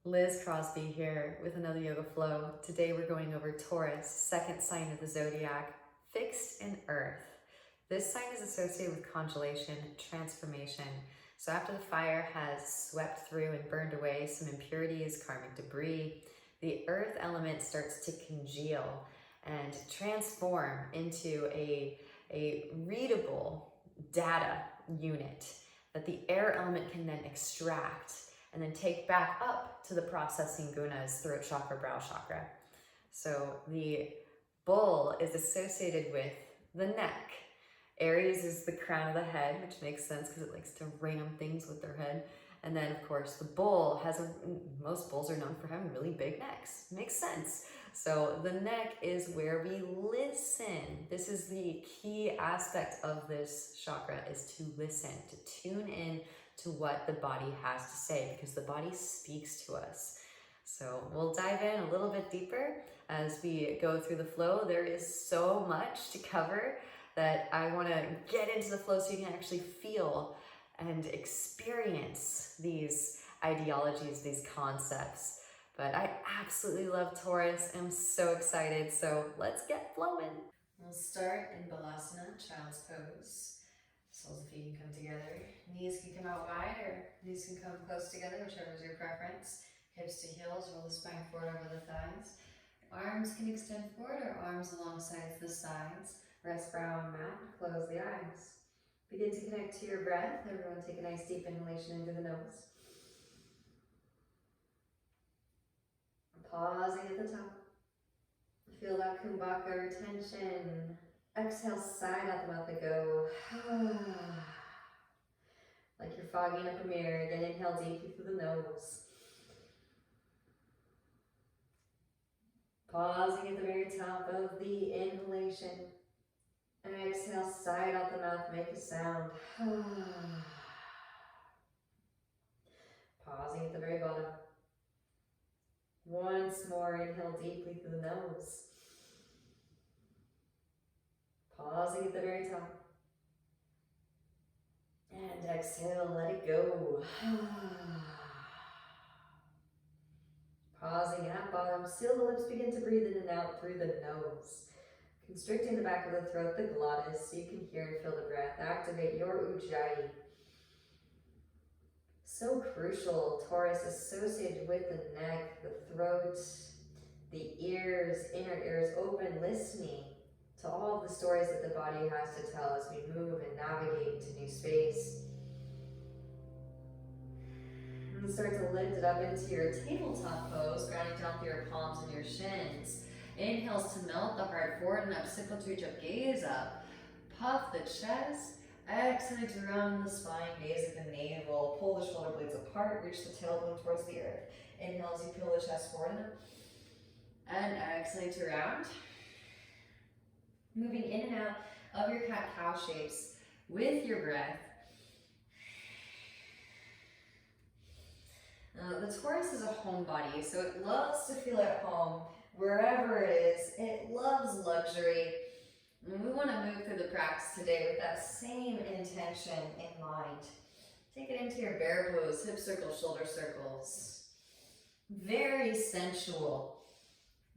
Liz Crosby here with another Yoga Flow. Today we're going over Taurus, second sign of the zodiac, fixed in earth. This sign is associated with congelation, transformation. So after the fire has swept through and burned away some impurities, karmic debris, the earth element starts to congeal and transform into a readable data unit that the air element can then extract and then take back up to the processing gunas, throat chakra, brow chakra. So the bull is associated with the neck. Aries is the crown of the head, which makes sense because it likes to ram things with their head. And then of course the bull most bulls are known for having really big necks. Makes sense. So the neck is where we listen. This is the key aspect of this chakra, is to listen, to tune in to what the body has to say, because the body speaks to us. So we'll dive in a little bit deeper as we go through the flow. There is so much to cover that I want to get into the flow so you can actually feel and experience these ideologies, these concepts. But I absolutely love Taurus. I'm so excited. So let's get flowing. We'll start in Balasana, Child's Pose. Soles of feet can come together. Knees can come out wide, or knees can come close together, whichever is your preference. Hips to heels, roll the spine forward over the thighs. Arms can extend forward, or arms alongside the sides. Rest brow on mat, close the eyes. Begin to connect to your breath. Everyone take a nice deep inhalation into the nose. Pausing at the top. Feel that kumbhaka retention. Exhale, side out the mouth and go. Like you're fogging up a mirror. Again, inhale deeply through the nose. Pausing at the very top of the inhalation. And exhale, side out the mouth, make a sound. Pausing at the very bottom. Once more, inhale deeply through the nose. Pausing at the very top. And exhale, let it go. Pausing at bottom, seal the lips, begin to breathe in and out through the nose. Constricting the back of the throat, the glottis, so you can hear and feel the breath. Activate your ujjayi. So crucial, Taurus, associated with the neck, the throat, the ears, inner ears open, listening to all of the stories that the body has to tell as we move and navigate into new space. And start to lift it up into your tabletop pose, grounding down through your palms and your shins. Inhales to melt the heart forward and up, simple to reach up, gaze up. Puff the chest. Exhale to round the spine, gaze at the navel. Pull the shoulder blades apart, reach the tailbone towards the earth. Inhale as you peel the chest forward and up. And exhale to round. Moving in and out of your cat-cow shapes with your breath. The Taurus is a homebody, so it loves to feel at home wherever it is. It loves luxury. And we want to move through the practice today with that same intention in mind. Take it into your bear pose, hip circles, shoulder circles. Very sensual.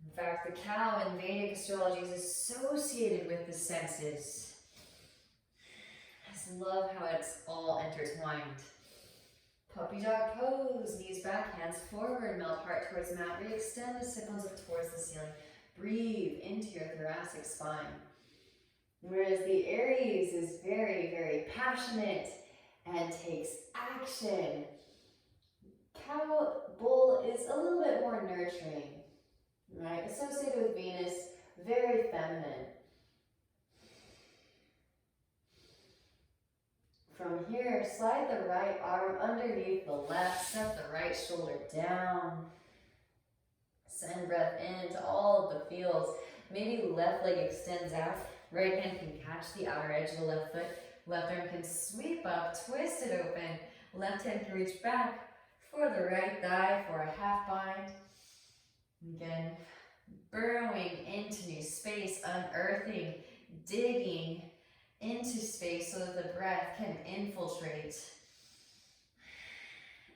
In fact, the cow in Vedic astrology is associated with the senses. I just love how it's all intertwined. Puppy dog pose, knees back, hands forward, melt heart towards mat, re-extend the sit bones up towards the ceiling. Breathe into your thoracic spine. Whereas the Aries is very, very passionate and takes action. Cow, bull is a little bit more nurturing, right? Associated with Venus, very feminine. From here, slide the right arm underneath the left, step the right shoulder down. Send breath into all of the feels. Maybe left leg extends out. Right hand can catch the outer edge of the left foot. Left arm can sweep up, twist it open. Left hand can reach back for the right thigh for a half bind. Again, burrowing into new space, unearthing, digging into space so that the breath can infiltrate.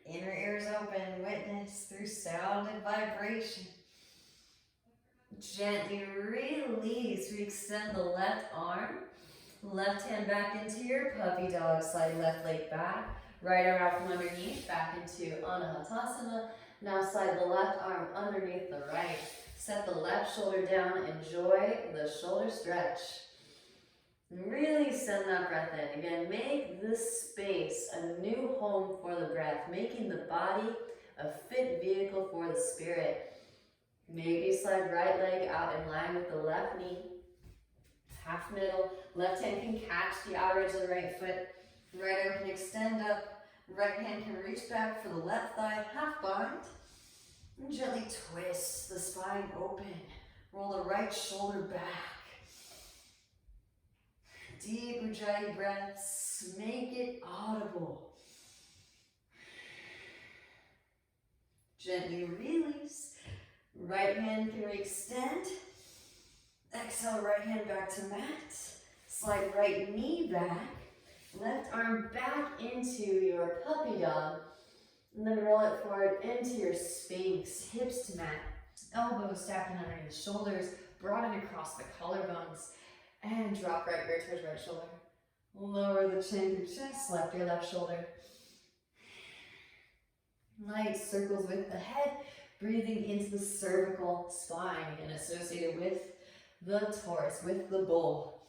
Inner ears open, witness through sound and vibration. Gently release, re-extend the left arm. Left hand back into your puppy dog, slide left leg back. Right arm out from underneath, back into Anahatasana. Now slide the left arm underneath the right. Set the left shoulder down, enjoy the shoulder stretch. Really send that breath in. Again, make this space a new home for the breath, making the body a fit vehicle for the spirit. Maybe slide right leg out in line with the left knee. Half middle, left hand can catch the outer edge of the right foot. Right arm can extend up. Right hand can reach back for the left thigh, half bind. And gently twist the spine open. Roll the right shoulder back. Deep Ujjayi breaths, make it audible. Gently release. Right hand can extend. Exhale, right hand back to mat. Slide right knee back. Left arm back into your puppy dog. And then roll it forward into your Sphinx. Hips to mat. Elbows stacking underneath shoulders. Broaden across the collarbones. And drop right ear towards right shoulder. Lower the chin through chest. Left ear, left shoulder. Light circles with the head. Breathing into the cervical spine. And associated with the Taurus, with the bull.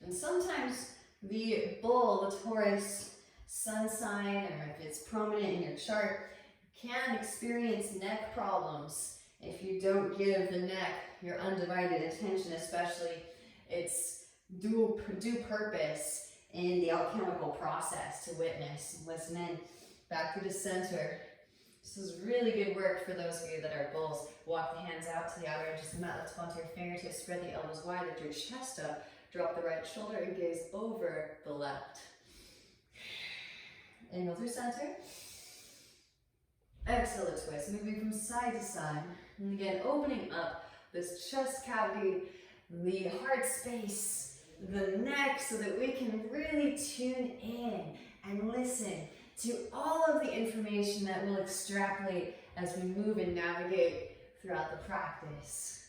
And sometimes the bull, the Taurus sun sign, or if it's prominent in your chart, can experience neck problems if you don't give the neck your undivided attention, especially its due purpose in the alchemical process to witness and listen in. Back through the center. This is really good work for those of you that are bulls. Walk the hands out to the outer edges of the mat. Lift onto your fingertips. Spread the elbows wide. Lift your chest up. Drop the right shoulder and gaze over the left. Inhale through center. Exhale to twist. Moving from side to side. And again, opening up this chest cavity, the heart space, the neck, so that we can really tune in and listen to all of the information that we'll extrapolate as we move and navigate throughout the practice.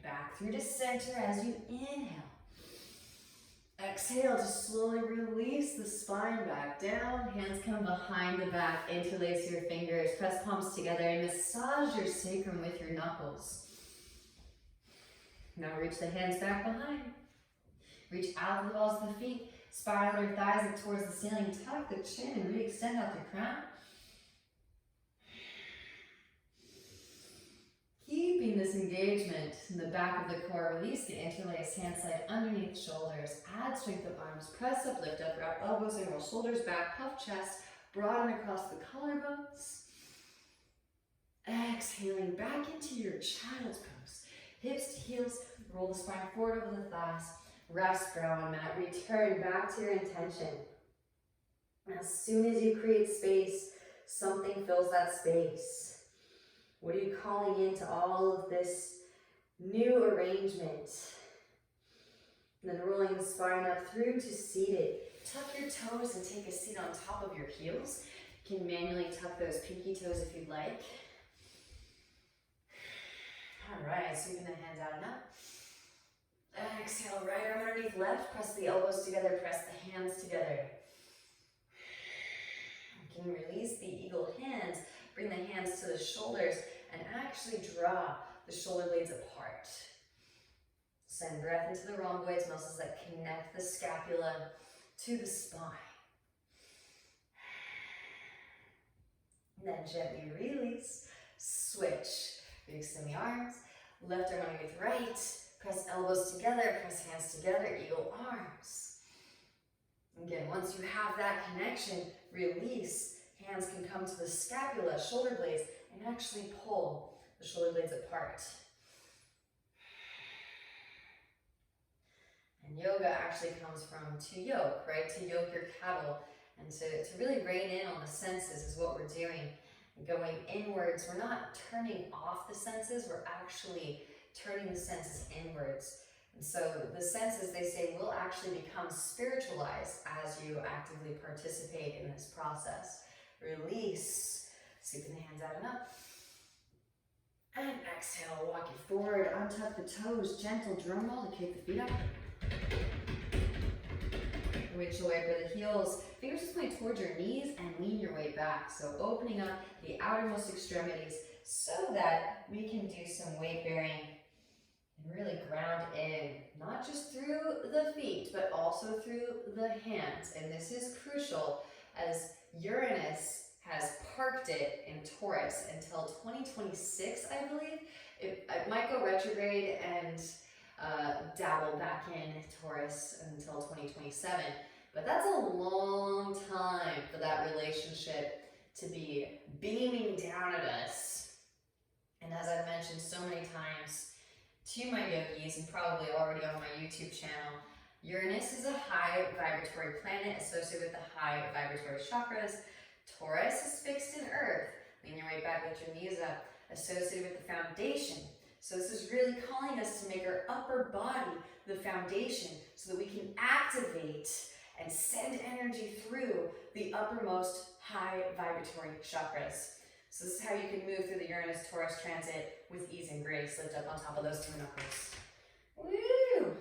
Back through to center as you inhale. Exhale to slowly release the spine back down. Hands come behind the back. Interlace your fingers. Press palms together and massage your sacrum with your knuckles. Now reach the hands back behind. Reach out to the balls of the feet. Spiral your thighs up towards the ceiling. Tuck the chin and re-extend out the crown. Keeping this engagement in the back of the core, release the interlace, hands slide underneath shoulders. Add strength of arms, press up, lift up, wrap elbows and roll shoulders back, puff chest, broaden across the collarbones. Exhaling back into your child's pose. Hips to heels, roll the spine forward over the thighs. Rest, brow on mat. Return back to your intention. As soon as you create space, something fills that space. What are you calling into all of this new arrangement? And then rolling the spine up through to seated. Tuck your toes and take a seat on top of your heels. You can manually tuck those pinky toes if you'd like. All right, sweeping the hands out and up. Exhale, right arm underneath left. Press the elbows together, press the hands together. You can release the eagle hands. Bring the hands to the shoulders and actually draw the shoulder blades apart. Send breath into the rhomboids, muscles that connect the scapula to the spine. And then gently release, switch. Extend the arms, left arm underneath right. Press elbows together, press hands together, eagle arms. Again, once you have that connection, release. Hands can come to the scapula, shoulder blades, and actually pull the shoulder blades apart. And yoga actually comes from to yoke, right? To yoke your cattle. And to really rein in on the senses is what we're doing. Going inwards, we're not turning off the senses, we're actually turning the senses inwards. And so the senses, they say, will actually become spiritualized as you actively participate in this process. Release. Sweeping the hands out and up. And exhale, walk it forward, untuck the toes, gentle drum roll to kick the feet up. Windshield wiper the heels, fingers just point towards your knees and lean your way back. So opening up the outermost extremities so that we can do some weight bearing and really ground in, not just through the feet, but also through the hands. And this is crucial as Uranus has parked it in Taurus until 2026, I believe. It might go retrograde and dabble back in Taurus until 2027. But that's a long time for that relationship to be beaming down at us. And as I've mentioned so many times to my yogis, and probably already on my YouTube channel, Uranus is a high vibratory planet associated with the high vibratory chakras. Taurus is fixed in earth. Lean your way back, lift your knees up, associated with the foundation. So this is really calling us to make our upper body the foundation so that we can activate and send energy through the uppermost high vibratory chakras. So this is how you can move through the Uranus-Taurus transit with ease and grace. Lift up on top of those two knuckles. Woo!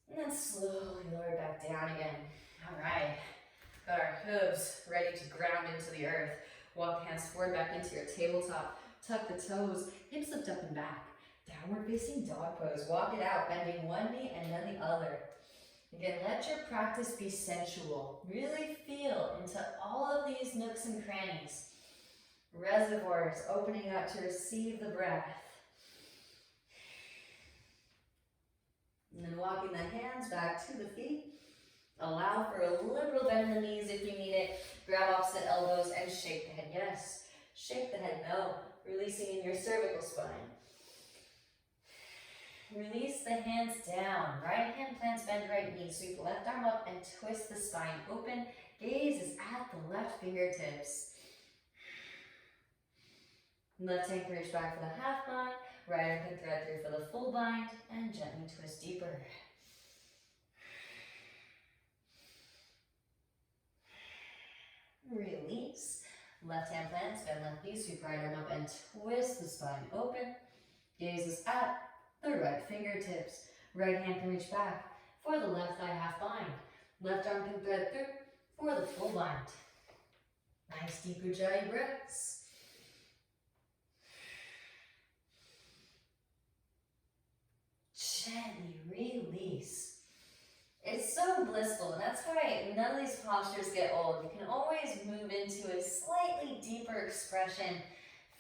And then slowly lower back down again. All right. Got our hooves ready to ground into the earth. Walk the hands forward back into your tabletop. Tuck the toes, hips lift up and back. Downward facing dog pose. Walk it out, bending one knee and then the other. Again, let your practice be sensual. Really feel into all of these nooks and crannies. Reservoirs opening up to receive the breath. And then walking the hands back to the feet. Allow for a liberal bend in the knees if you need it. Grab opposite elbows and shake the head yes. Shake the head no. Releasing in your cervical spine. Release the hands down. Right hand plants bend right knee. Sweep left arm up and twist the spine open. Gaze is at the left fingertips. Left hand can reach back for the half bind. Right arm can thread through for the full bind. And gently twist deeper. Release. Left hand plants, bend left knee, sweep right arm up and twist the spine open. Gaze is at the right fingertips. Right hand can reach back for the left thigh half bind. Left arm can thread through for the full bind. Nice deep ujjayi breaths. Gently release. It's so blissful, and that's why none of these postures get old. You can always move into a slightly deeper expression.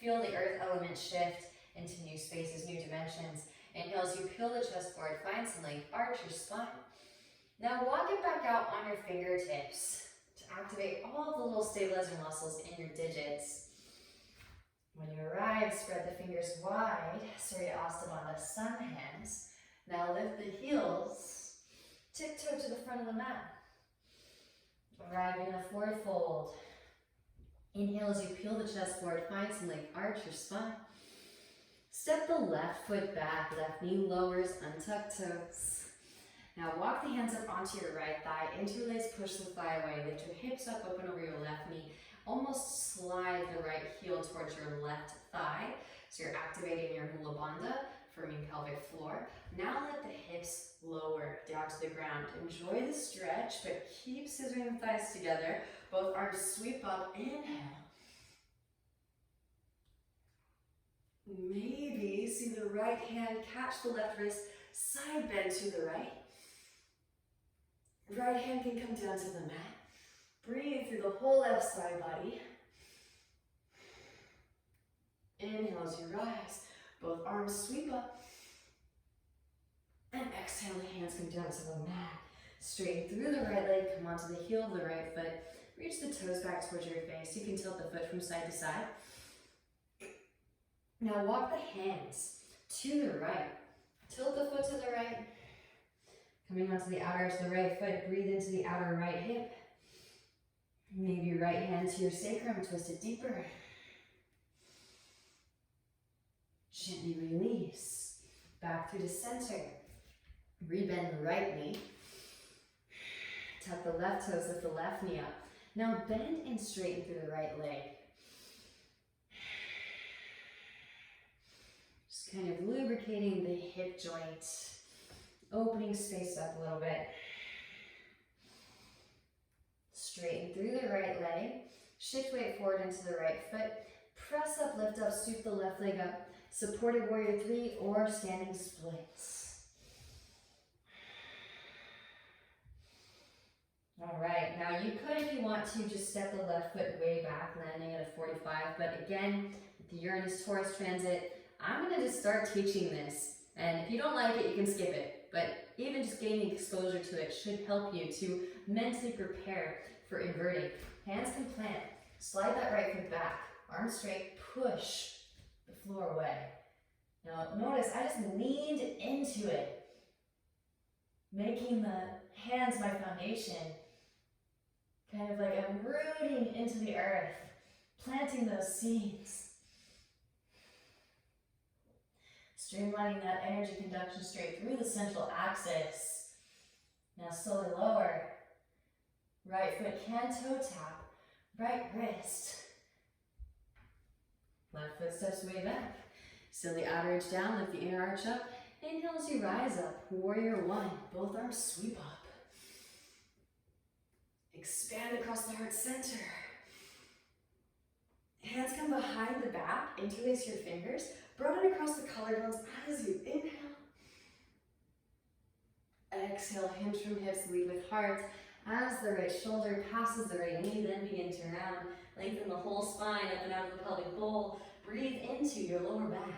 Feel the earth element shift into new spaces, new dimensions. Inhale as you peel the chest forward, find some length, arch your spine. Now walk it back out on your fingertips to activate all the little stabilizer muscles in your digits. When you arrive, spread the fingers wide, Surya Astabandha, sun hands. Now lift the heels. Tiptoe to the front of the mat. Arriving in a forward fold. Inhale as you peel the chest forward, find some length, arch your spine. Step the left foot back, left knee lowers, untuck toes. Now walk the hands up onto your right thigh, interlace, push the thigh away, lift your hips up, open over your left knee, almost slide the right heel towards your left thigh. So you're activating your Mula Bandha, firming pelvic floor. Now let the hips lower down to the ground. Enjoy the stretch, but keep scissoring the thighs together. Both arms sweep up, inhale. Maybe see the right hand catch the left wrist, side bend to the right. Right hand can come down to the mat. Breathe through the whole left side body. Inhale as you rise. Both arms sweep up. And exhale, the hands come down to the mat. Straighten through the right leg, come onto the heel of the right foot. Reach the toes back towards your face. You can tilt the foot from side to side. Now walk the hands to the right. Tilt the foot to the right. Coming onto the outer edge of the right foot, breathe into the outer right hip. Maybe right hand to your sacrum, twist it deeper. Gently release. Back through to center. Rebend the right knee. Tuck the left toes, lift the left knee up. Now bend and straighten through the right leg. Just kind of lubricating the hip joint, opening space up a little bit. Straighten through the right leg, shift weight forward into the right foot, press up, lift up, sweep the left leg up, supported warrior 3 or standing splits. All right, now you could, if you want to, just step the left foot way back, landing at a 45, but again, with the Uranus-Taurus transit, I'm gonna just start teaching this, and if you don't like it, you can skip it, but even just gaining exposure to it should help you to mentally prepare for inverting. Hands can plant, slide that right foot back, arms straight, push the floor away. Now notice I just leaned into it, making the hands my foundation, kind of like I'm rooting into the earth, planting those seeds. Streamlining that energy conduction straight through the central axis. Now slowly lower. Right foot can toe tap. Right wrist. Left foot steps way back. Send the outer edge down, lift the inner arch up. Inhale as you rise up. Warrior 1. Both arms sweep up. Expand across the heart center. Hands come behind the back. Interlace your fingers. Broaden across the collarbones as you inhale. Exhale, hinge from hips, lead with heart. As the right shoulder passes the right knee, then begin to round. Lengthen the whole spine up and out of the pelvic bowl. Breathe into your lower back.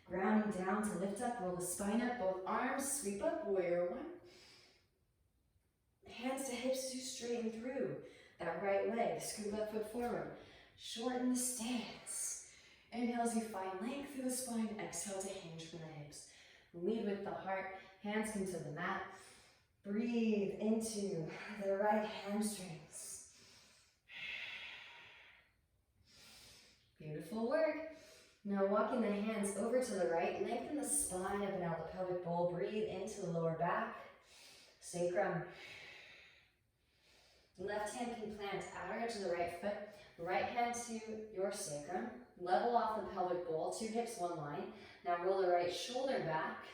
Grounding down to lift up, roll the spine up, both arms sweep up, warrior 1. Hands to hips to straighten through that right leg, scoot that foot forward. Shorten the stance. Inhale as you find length through the spine, exhale to hinge from the hips. Lead with the heart, hands come to the mat. Breathe into the right hamstrings. Beautiful work. Now walking the hands over to the right, lengthen the spine up and out the pelvic bowl. Breathe into the lower back, sacrum. Left hand can plant outer edge of the right foot, right hand to your sacrum. Level off the pelvic bowl, 2 hips, 1 line. Now roll the right shoulder back.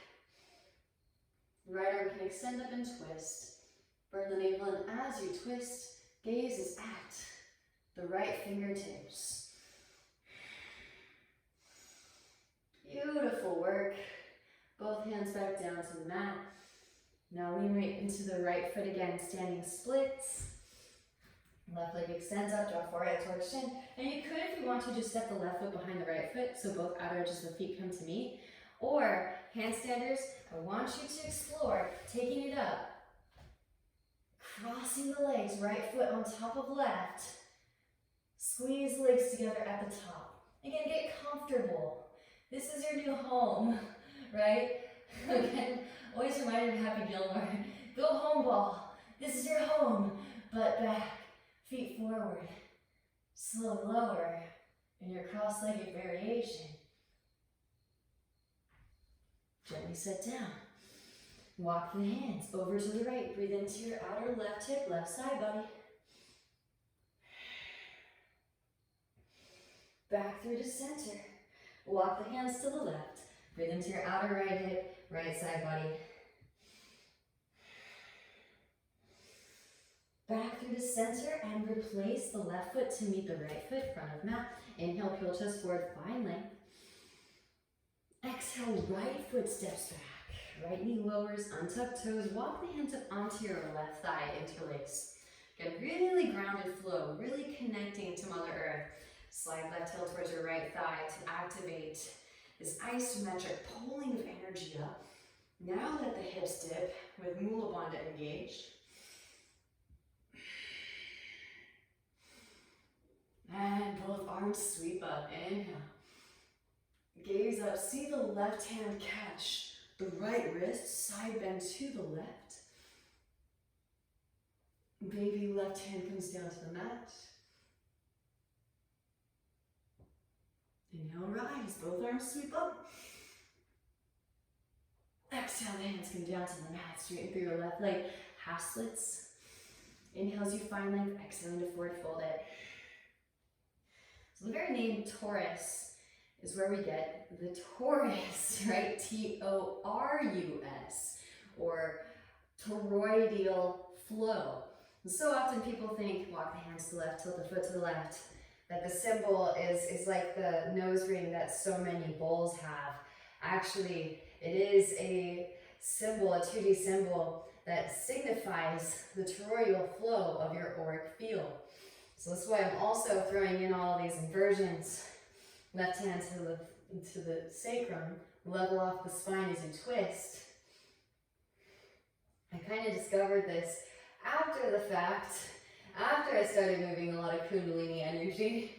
Right arm can extend up and twist. Burn the navel in as you twist. Gaze is at the right fingertips. Beautiful work. Both hands back down to the mat. Now lean right into the right foot again, standing splits. Left leg extends up, draw forehead towards shin. And you could, if you want to, just step the left foot behind the right foot, so both outer edges of the feet come to meet. Or, handstanders, I want you to explore taking it up, crossing the legs, right foot on top of left. Squeeze the legs together at the top. Again, get comfortable. This is your new home, right? Again, always reminded of Happy Gilmore. Go home, ball. This is your home. Butt back. Feet forward, slowly lower in your cross-legged variation. Gently sit down. Walk the hands over to the right. Breathe into your outer left hip, left side body. Back through to center. Walk the hands to the left. Breathe into your outer right hip, right side body. Back through the center and replace the left foot to meet the right foot, front of mat. Inhale, peel chest forward, find length. Exhale, right foot steps back. Right knee lowers, untuck toes. Walk the hands up onto your left thigh, interlace. Get really grounded flow, really connecting to Mother Earth. Slide left heel towards your right thigh to activate this isometric pulling of energy up. Now let the hips dip with Mula Bandha engaged. And both arms sweep up. Inhale. Gaze up. See the left hand catch the right wrist. Side bend to the left. Baby left hand comes down to the mat. Inhale, rise. Both arms sweep up. Exhale, the hands come down to the mat, straighten through your left leg, half splits. Inhale as you find length, exhale into forward fold it. So the very name Taurus is where we get the Taurus, right? T-O-R-U-S, or toroidal flow. And so often people think, walk the hands to the left, tilt the foot to the left, that the symbol is like the nose ring that so many bowls have. Actually, it is a symbol, a 2D symbol that signifies the toroidal flow of your auric field. So that's why I'm also throwing in all these inversions. Left hand to the sacrum, level off the spine as you twist. I kind of discovered this after the fact, after I started moving a lot of kundalini energy.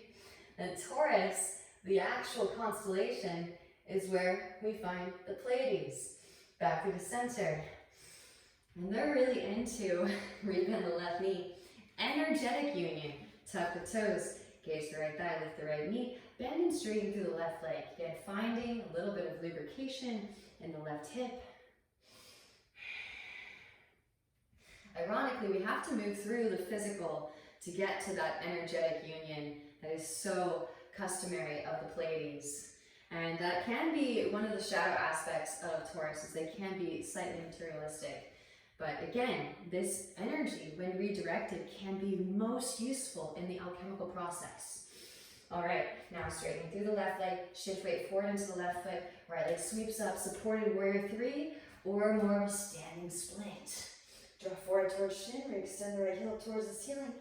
And Taurus, the actual constellation, is where we find the Pleiades, back to the center. And they're really into, rebend the left knee, energetic union. Tuck the toes, gaze the right thigh, lift the right knee, bend and straighten through the left leg. Again, finding a little bit of lubrication in the left hip. Ironically, we have to move through the physical to get to that energetic union that is so customary of the Pleiades. And that can be one of the shadow aspects of Taurus, is they can be slightly materialistic. But again, this energy, when redirected, can be most useful in the alchemical process. All right, now straighten through the left leg, shift weight forward into the lect foot, right leg sweeps up, supported warrior three, or more of a standing split. Draw forward towards shin, extend the right heel towards the ceiling.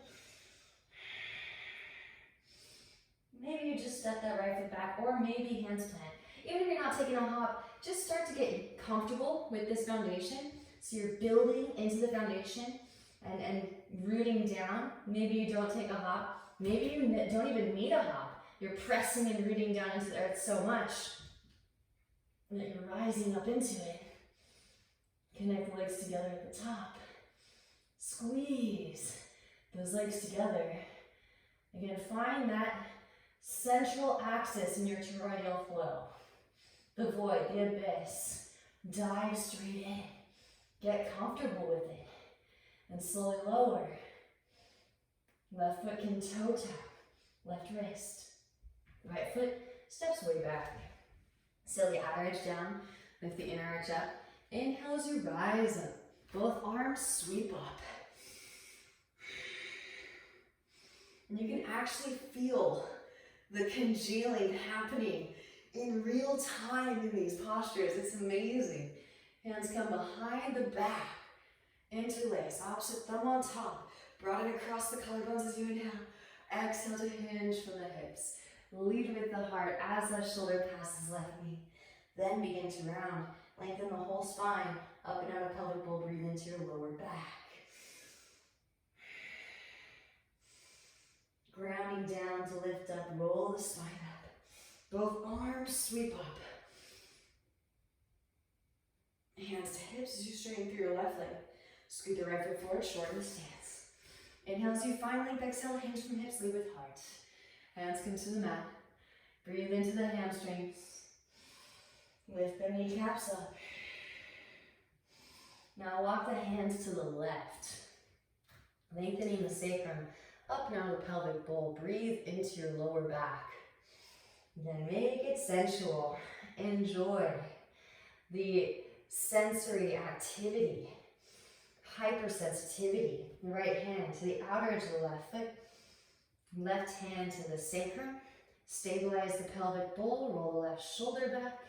Maybe you just step that right foot back, or maybe hands plant. Even if you're not taking a hop, just start to get comfortable with this foundation. So you're building into the foundation and rooting down. Maybe you don't take a hop. Maybe you don't even need a hop. You're pressing and rooting down into the earth so much that you're rising up into it. Connect the legs together at the top. Squeeze those legs together. Again, find that central axis in your toroidal flow. The void, the abyss. Dive straight in. Get comfortable with it. And slowly lower. Left foot can toe tap. Left wrist. Right foot steps way back. Seal the outer edge down. Lift the inner edge up. Inhale as you rise up. Both arms sweep up. And you can actually feel the congealing happening in real time in these postures. It's amazing. Hands come behind the back. Interlace, opposite thumb on top. Brought it across the collarbones as you inhale. Exhale to hinge from the hips. Lead with the heart as that shoulder passes left knee. Then begin to round. Lengthen the whole spine. Up and out of pelvic bowl. Breathe into your lower back. Grounding down to lift up. Roll the spine up. Both arms sweep up. Hands to hips as you straighten through your left leg. Scoot the right foot forward, shorten the stance. Inhale as you find length, exhale, hinge from hips, lead with heart. Hands come to the mat. Breathe into the hamstrings. Lift the kneecaps up. Now walk the hands to the left. Lengthening the sacrum up and out of the pelvic bowl. Breathe into your lower back. Then make it sensual. Enjoy the sensory activity, hypersensitivity. The right hand to the outer edge of the left foot, left hand to the sacrum. Stabilize the pelvic bowl, roll the left shoulder back.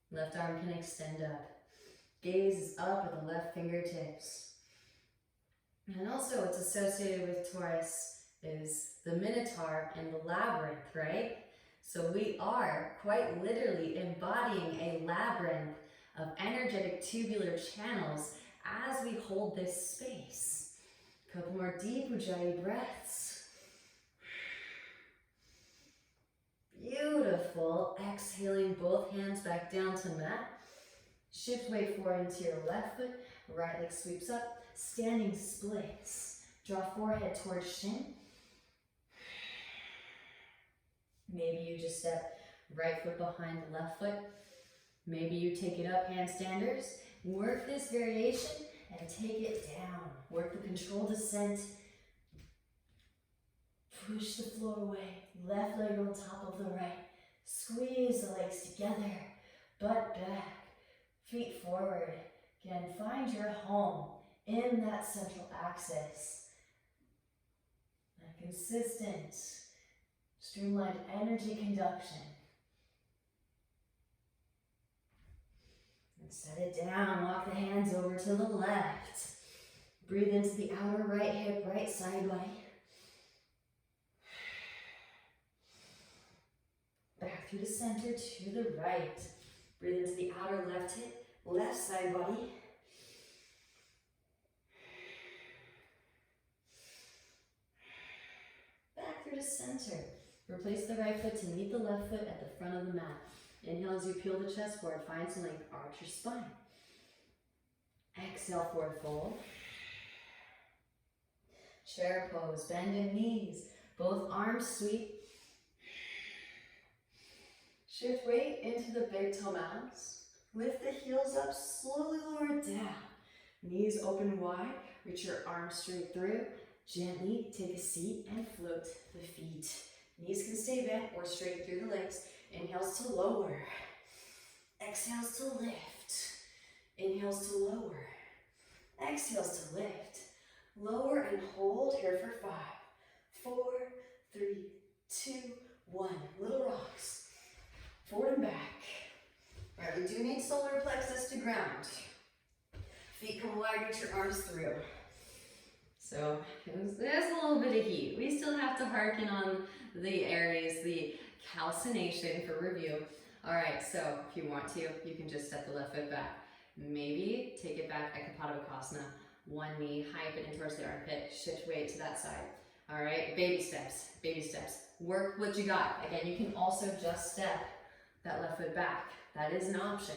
Left arm can extend up. Gaze is up at the left fingertips. And also what's associated with Taurus is the Minotaur and the labyrinth, right? So we are quite literally embodying a labyrinth of energetic tubular channels as we hold this space. A couple more deep Ujjayi breaths. Beautiful. Exhaling both hands back down to mat. Shift weight forward into your left foot. Right leg sweeps up. Standing splits. Draw forehead towards shin. Maybe you just step right foot behind the left foot. Maybe you take it up, handstanders. Work this variation and take it down. Work the controlled descent. Push the floor away. Left leg on top of the right. Squeeze the legs together. Butt back. Feet forward. Again, find your home in that central axis. That consistent, streamlined energy conduction. And set it down. Walk the hands over to the left. Breathe into the outer right hip, right side body. Back through the center to the right. Breathe into the outer left hip, left side body. Back through the center. Replace the right foot to meet the left foot at the front of the mat. Inhale as you peel the chest forward, find some length, arch your spine. Exhale, forward fold. Chair pose, bend in knees, both arms sweep. Shift weight into the big tamas. Lift the heels up, slowly lower it down. Knees open wide, reach your arms straight through. Gently take a seat and float the feet. Knees can stay bent or straight through the legs. Inhales to lower. Exhales to lift. Inhales to lower. Exhales to lift. Lower and hold here for 5, 4, 3, 2, 1. Little rocks. Forward and back. All right, we do need solar plexus to ground. Feet come wide, reach your arms through. So there's a little bit of heat. We still have to hearken on the areas, the calcination for review. All right, so if you want to, you can just step the left foot back. Maybe take it back, Ekapadabhakasana. One knee, high up and in towards the armpit. Shift weight to that side. All right, baby steps, baby steps. Work what you got. Again, you can also just step that left foot back. That is an option.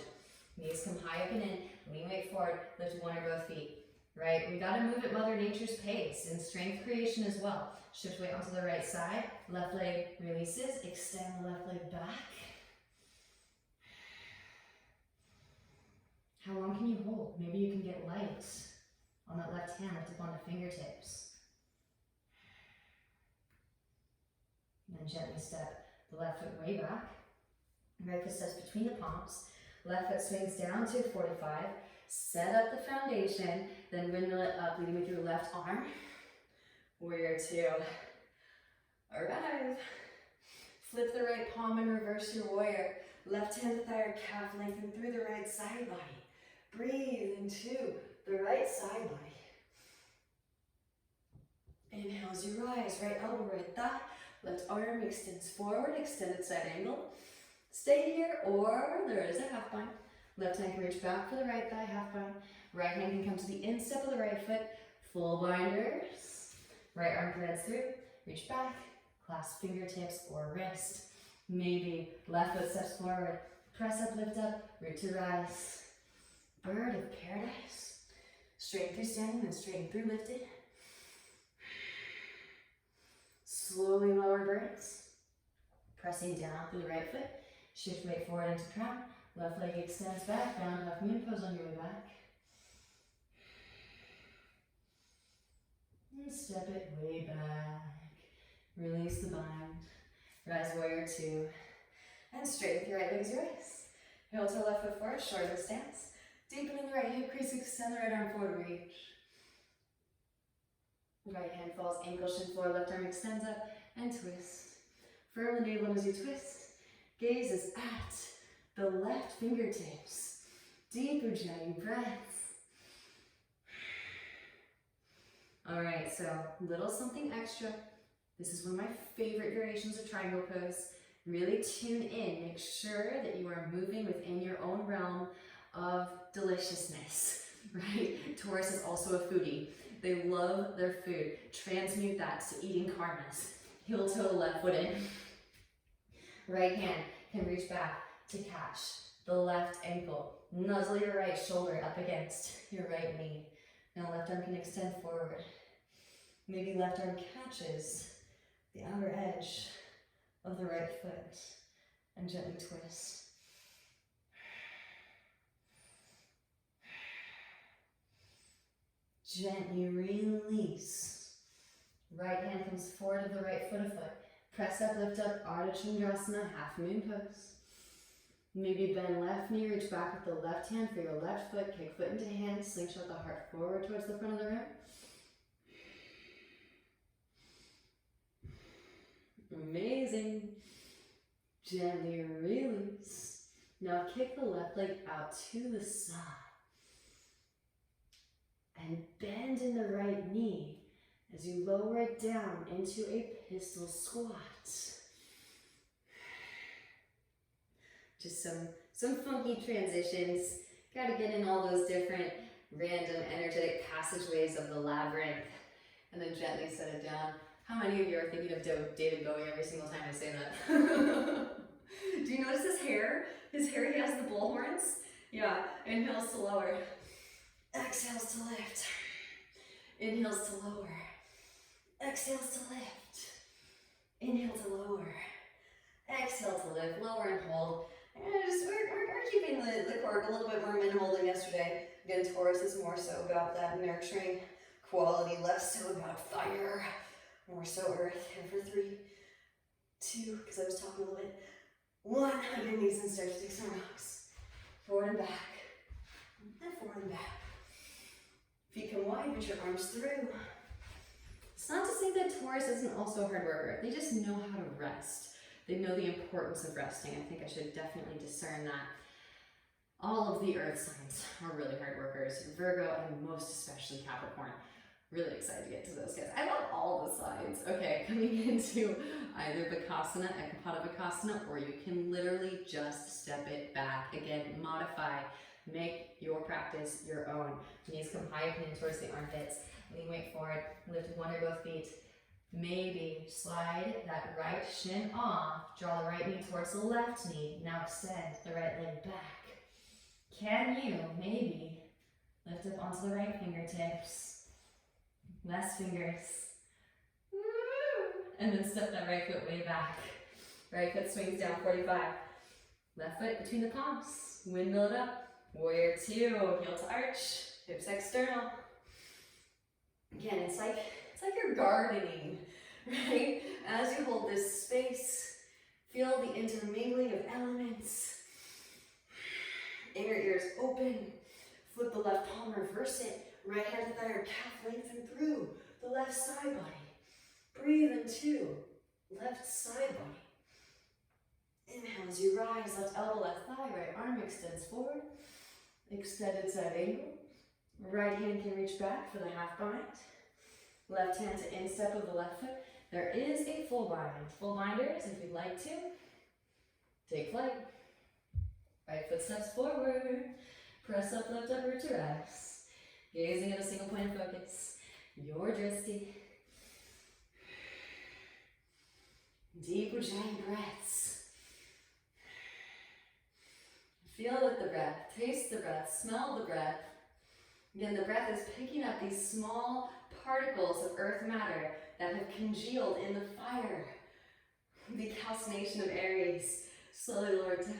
Knees come high up and in. Lean weight forward. Lift one or both feet. Right? We got to move at Mother Nature's pace and strength creation as well. Shift weight onto the right side. Left leg releases. Extend the left leg back. How long can you hold? Maybe you can get light on that left hand. Lift up on the fingertips. And then gently step the left foot way back. Right foot steps between the palms. Left foot swings down to 45. Set up the foundation. Then windmill it up, leading with your left arm. Warrior 2. Arrive. Flip the right palm and reverse your warrior. Left hand to thigh or calf, lengthen through the right side body. Breathe into the right side body. Inhale as you rise. Right elbow, right thigh. Left arm extends forward, extended side angle. Stay here, or there is a half bind. Left hand can reach back for the right thigh, half bind. Right hand can come to the instep of the right foot. Full binders. Right arm threads through. Reach back. Clasp fingertips or wrist. Maybe left foot steps forward. Press up, lift up. Root to rise. Bird of paradise. Straighten through standing, then straighten through lifted. Slowly lower birds. Pressing down through the right foot. Shift weight forward into crown. Left leg extends back. Down half moon pose on your way back. And step it way back. Release the bind. Rise warrior 2. And straight with your right leg as you rise. Heel to left foot forward, shorter stance. Deepening the right hip crease, extend the right arm forward, reach. Right hand falls, ankle shin forward, left arm extends up, and twist. Firm the navel as you twist. Gaze is at the left fingertips. Deep ujjayi breath. All right, so little something extra. This is one of my favorite variations of triangle pose. Really tune in. Make sure that you are moving within your own realm of deliciousness, right? Taurus is also a foodie. They love their food. Transmute that to eating karmas. Heel toe left foot in. Right hand can reach back to catch the left ankle. Nuzzle your right shoulder up against your right knee. Now left arm can extend forward. Maybe left arm catches the outer edge of the right foot. And gently twist. Gently release. Right hand comes forward to the right foot. Press up, lift up, Ardha Chandrasana, half moon pose. Maybe bend left knee, reach back with the left hand for your left foot, kick foot into hand, slingshot the heart forward towards the front of the room. Amazing. Gently release. Now kick the left leg out to the side. And bend in the right knee as you lower it down into a pistol squat. Just some funky transitions. Got to get in all those different random energetic passageways of the labyrinth. And then gently set it down. How many of you are thinking of David Bowie every single time I say that? Do you notice his hair? His hair, he has the bull horns. Yeah, inhales to lower. Exhales to lift. Inhales to lower. Exhales to lift. Inhale to lower. Exhale to lift. Lower and hold. And we're keeping the cord a little bit more minimal than yesterday. Again, Taurus is more so about that nurturing quality, less so about fire. More so earth. And for 3, 2, because I was talking a little bit. 1, hug your knees and start to take some rocks. Forward and back. And forward and back. Feet come wide, reach your arms through. It's not to say that Taurus isn't also a hard worker. They just know how to rest. They know the importance of resting. I think I should definitely discern that. All of the earth signs are really hard workers. Virgo and most especially Capricorn. Really excited to get to those guys. I love all the signs. Okay, coming into either Bakasana, Ekapada Bakasana, or you can literally just step it back. Again, modify. Make your practice your own. Knees come high, opinion towards the armpits. Lean weight forward, lift one or both feet. Maybe slide that right shin off. Draw the right knee towards the left knee. Now extend the right leg back. Can you maybe lift up onto the right fingertips? Less fingers. And then step that right foot way back. Right foot swings down 45. Left foot between the palms. Windmill it up. Warrior 2, heel to arch, hips external. Again, it's like you're gardening, right? As you hold this space, feel the intermingling of elements. Inner ears open. Flip the left palm, reverse it. Right hand to thigh or calf, lengthen through the left side body. Breathe into left side body. Inhale as you rise, left elbow, left thigh, right arm extends forward. Extended side angle. Right hand can reach back for the half bind. Left hand to instep of the left foot. There is a full bind. Full binders, if you'd like to. Take flight. Right foot steps forward. Press up, lift up, root to rise. Gazing at a single point of focus. Your drishti. Deep Ujjayi breaths. Feel with the breath, taste the breath, smell the breath. Again, the breath is picking up these small particles of earth matter that have congealed in the fire. The calcination of Aries, slowly lower down.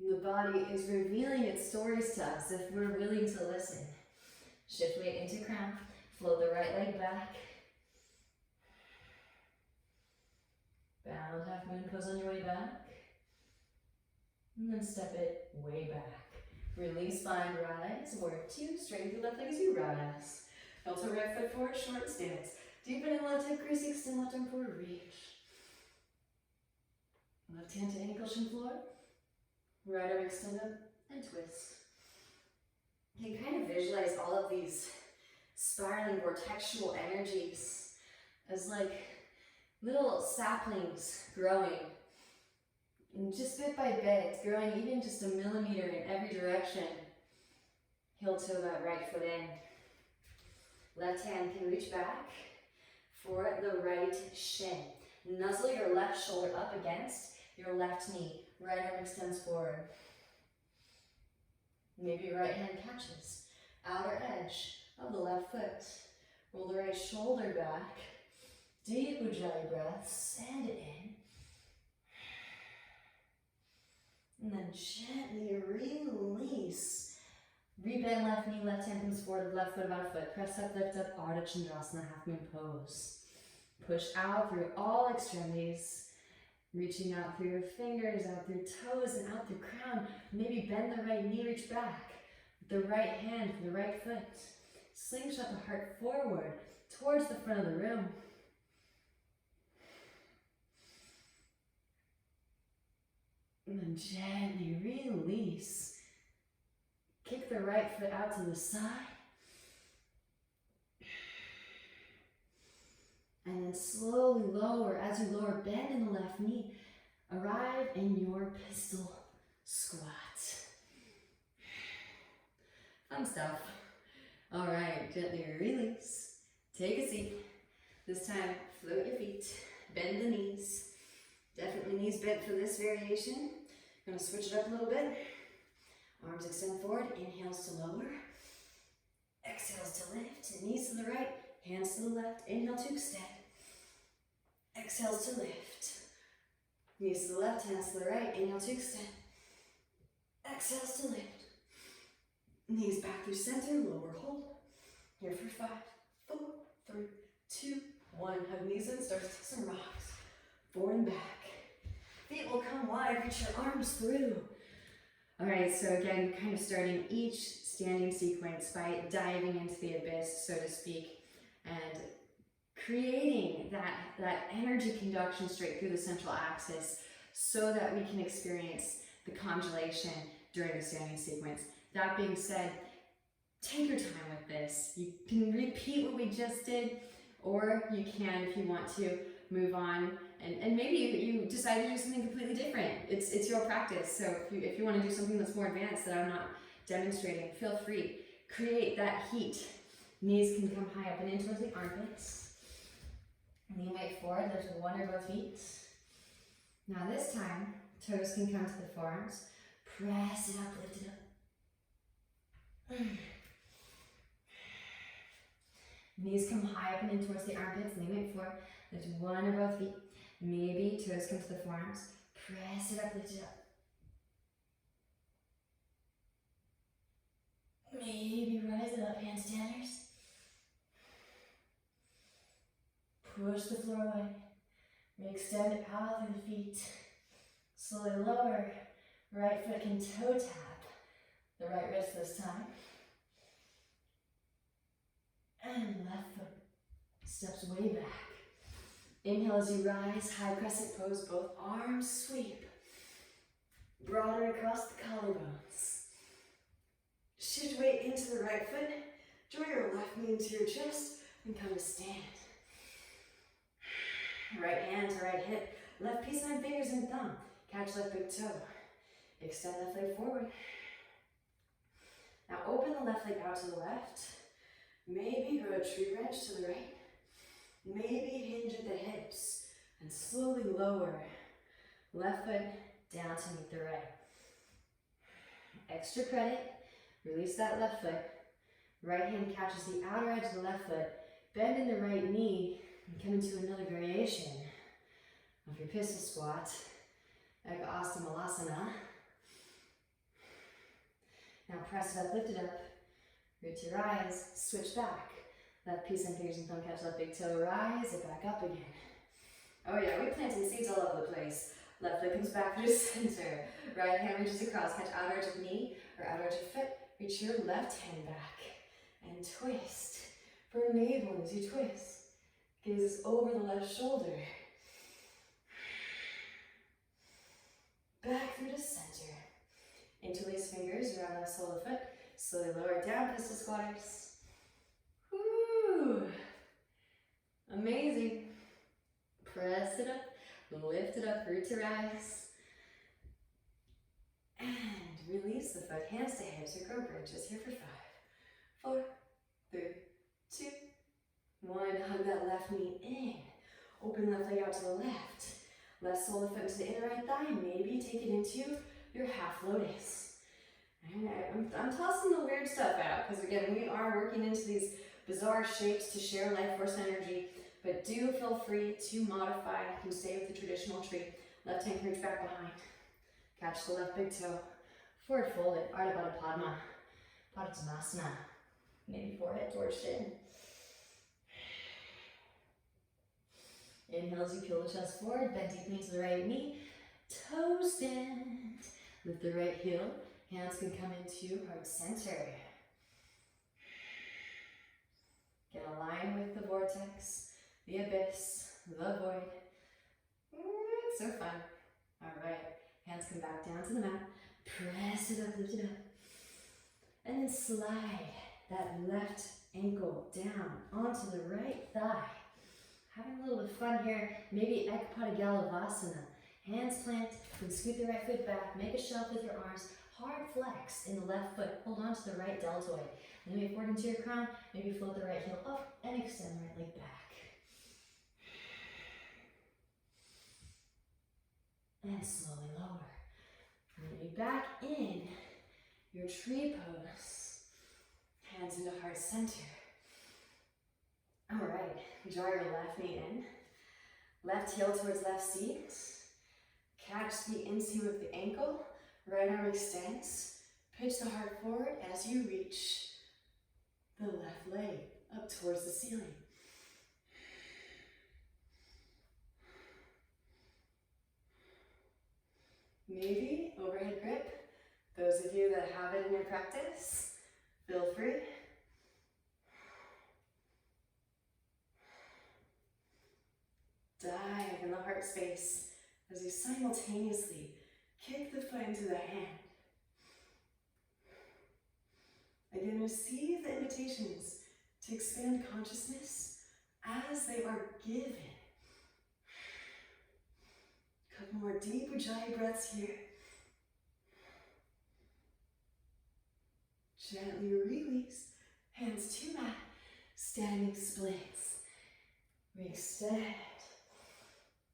The body is revealing its stories to us if we're willing to listen. Shift weight into crown, float the right leg back. Bound half moon pose on your way back. And then step it way back. Release, bind, rise. Warrior 2, straighten through left leg as you rise. Filter right foot forward, short stance. Deepen in left hip crease, extend left arm forward, reach. Left hand to ankle shin floor. Right arm extend up and twist. You can kind of visualize all of these spiraling vortexual energies as like little saplings growing. And just bit by bit, it's growing even just a millimeter in every direction. Heel toe that right foot in. Left hand can reach back for the right shin. Nuzzle your left shoulder up against your left knee. Right arm extends forward. Maybe your right hand catches outer edge of the left foot. Roll the right shoulder back. Deep Ujjayi breath, send it in. And then gently release. Rebend left knee, left hand comes forward, left foot about a foot. Press up, lift up, Ardha Chandrasana, half moon pose. Push out through all extremities. Reaching out through your fingers, out through toes, and out through crown. Maybe bend the right knee, reach back. With the right hand for the right foot. Slingshot the heart forward towards the front of the room. And then gently release. Kick the right foot out to the side. And then slowly lower. As you lower, bend in the left knee. Arrive in your pistol squat. Fun stuff. All right, gently release. Take a seat. This time, float your feet. Bend the knees. Definitely knees bent for this variation. Gonna switch it up a little bit. Arms extend forward. Inhales to lower. Exhales to lift. Knees to the right. Hands to the left. Inhale to extend. Exhales to lift. Knees to the left. Hands to the right. Inhale to extend. Exhales to lift. Knees back through center. Lower hold. Here for 5, 4, 3, 2, 1. Hug knees in. Start to take some rocks. Forward and back. Feet will come wide. Reach your arms through. All right, so again, kind of starting each standing sequence by diving into the abyss, so to speak, and creating that energy conduction straight through the central axis so that we can experience the congelation during the standing sequence. That being said, take your time with this. You can repeat what we just did, or you can, if you want to, move on. And maybe you decide to do something completely different. It's your practice. So if you want to do something that's more advanced that I'm not demonstrating, feel free. Create that heat. Knees can come high up and in towards the armpits. Knee weight forward, lift one or both feet. Now this time, toes can come to the forearms. Press it up, lift it up. Knees come high up and in towards the armpits. Knee weight forward, lift one or both feet. Maybe toes come to the forearms. Press it up, lift it up. Maybe rise it up, handstanders. Push the floor away. Extend it out through the feet. Slowly lower. Right foot can toe tap the right wrist this time. And left foot steps way back. Inhale as you rise, high crescent pose, both arms sweep. Broaden across the collarbones. Shift weight into the right foot. Draw your left knee into your chest and come to stand. Right hand to right hip. Left peace sign, fingers and thumb. Catch left big toe. Extend left leg forward. Now open the left leg out to the left. Maybe grow a tree branch to the right. Maybe hinge at the hips and slowly lower. Left foot down to meet the right. Extra credit. Release that left foot. Right hand catches the outer edge of the left foot. Bend in the right knee and come into another variation of your pistol squat. Malasana. Now press it up, lift it up. Root your eyes, switch back. Left piece and fingers and thumb catch left big toe, rise it back up again. Oh yeah, we're planting seeds all over the place. Left leg comes back through center. Right hand reaches across, catch outer edge of knee or outer edge of foot. Reach your left hand back and twist. For navel as you twist. Gaze over the left shoulder. Back through to center. Interlace fingers around left sole of the foot. Slowly lower down, pistol squatters. Woo! Amazing. Press it up, lift it up, root to rise. And release the foot, hands to hips, or crow bridges. Here for 5, 4, 3, 2, 1. Hug that left knee in. Open left leg out to the left. Left sole of the foot to the inner right thigh. Maybe take it into your half lotus. And I'm tossing the weird stuff out because again, we are working into these bizarre shapes to share life force energy, but do feel free to modify. You can stay with the traditional tree. Left hand can reach back behind. Catch the left big toe. Forward fold it. Ardha Baddha Padma. Padottanasana. Maybe forehead towards chin. Inhale as you peel the chest forward. Bend deeply into the right knee. Toes stand. Lift the right heel. Hands can come into heart center. Get aligned with the vortex, the abyss, the void. It's so fun. All right. Hands come back down to the mat. Press it up, lift it up. And then slide that left ankle down onto the right thigh. Having a little bit of fun here. Maybe Ekapada Galavasana. Hands plant, then scoot the right foot back, make a shelf with your arms, hard flex in the left foot, hold on to the right deltoid. And then we forward into your crown, maybe float the right heel up and extend the right leg back. And slowly lower. And then back in your tree pose. Hands into heart center. All right, draw your left knee in. Left heel towards left seat. Catch the inseam of the ankle. Right arm extends. Pitch the heart forward as you reach the left leg up towards the ceiling. Maybe overhead grip. Those of you that have it in your practice, feel free. Dive in the heart space as you simultaneously kick the foot into the hand. Again, receive the invitations to expand consciousness as they are given. A couple more deep Ujjayi breaths here. Gently release, hands to mat, standing splits. We extend.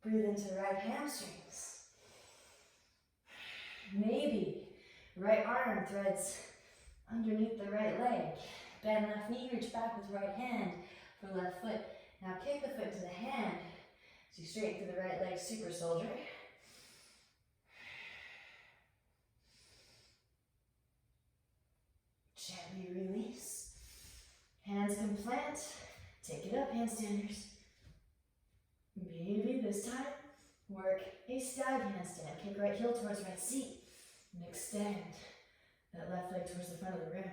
Breathe into right hamstrings. Maybe right arm threads underneath the right leg. Bend left knee, reach back with right hand for left foot. Now kick the foot to the hand as you straighten through the right leg, super soldier. Gently release. Hands can plant. Take it up, handstanders. Maybe this time, work a stag handstand. Kick right heel towards right seat. And extend that left leg towards the front of the room.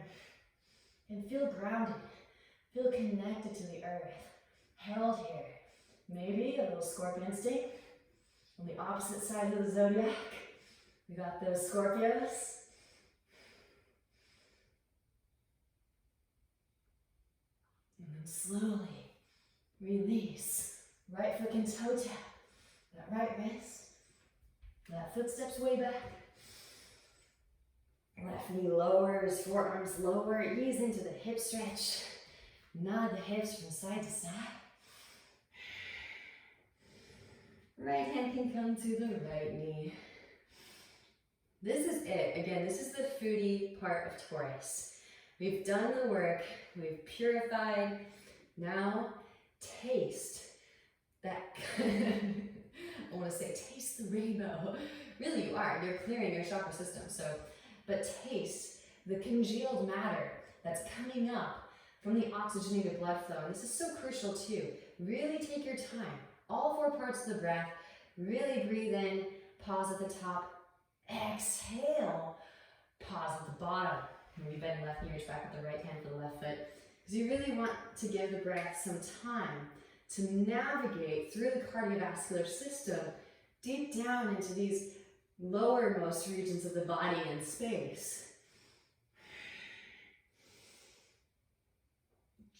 And feel grounded. Feel connected to the earth. Held here. Maybe a little scorpion sting. On the opposite side of the zodiac, we got those Scorpios. And then slowly release. Right foot can toe tap. That right wrist. That foot steps way back. Left knee lowers, forearms lower. Ease into the hip stretch. Nod the hips from side to side. Right hand can come to the right knee. This is it. Again, this is the foodie part of Taurus. We've done the work. We've purified. Now, taste that. I want to say taste the rainbow. Really, you are. You're clearing your chakra system. But taste the congealed matter that's coming up from the oxygenated blood flow. And this is so crucial too. Really take your time. All four parts of the breath. Really breathe in. Pause at the top. Exhale. Pause at the bottom. Maybe bend left knee, reach back with the right hand for the left foot. Because you really want to give the breath some time to navigate through the cardiovascular system deep down into these lowermost regions of the body and space.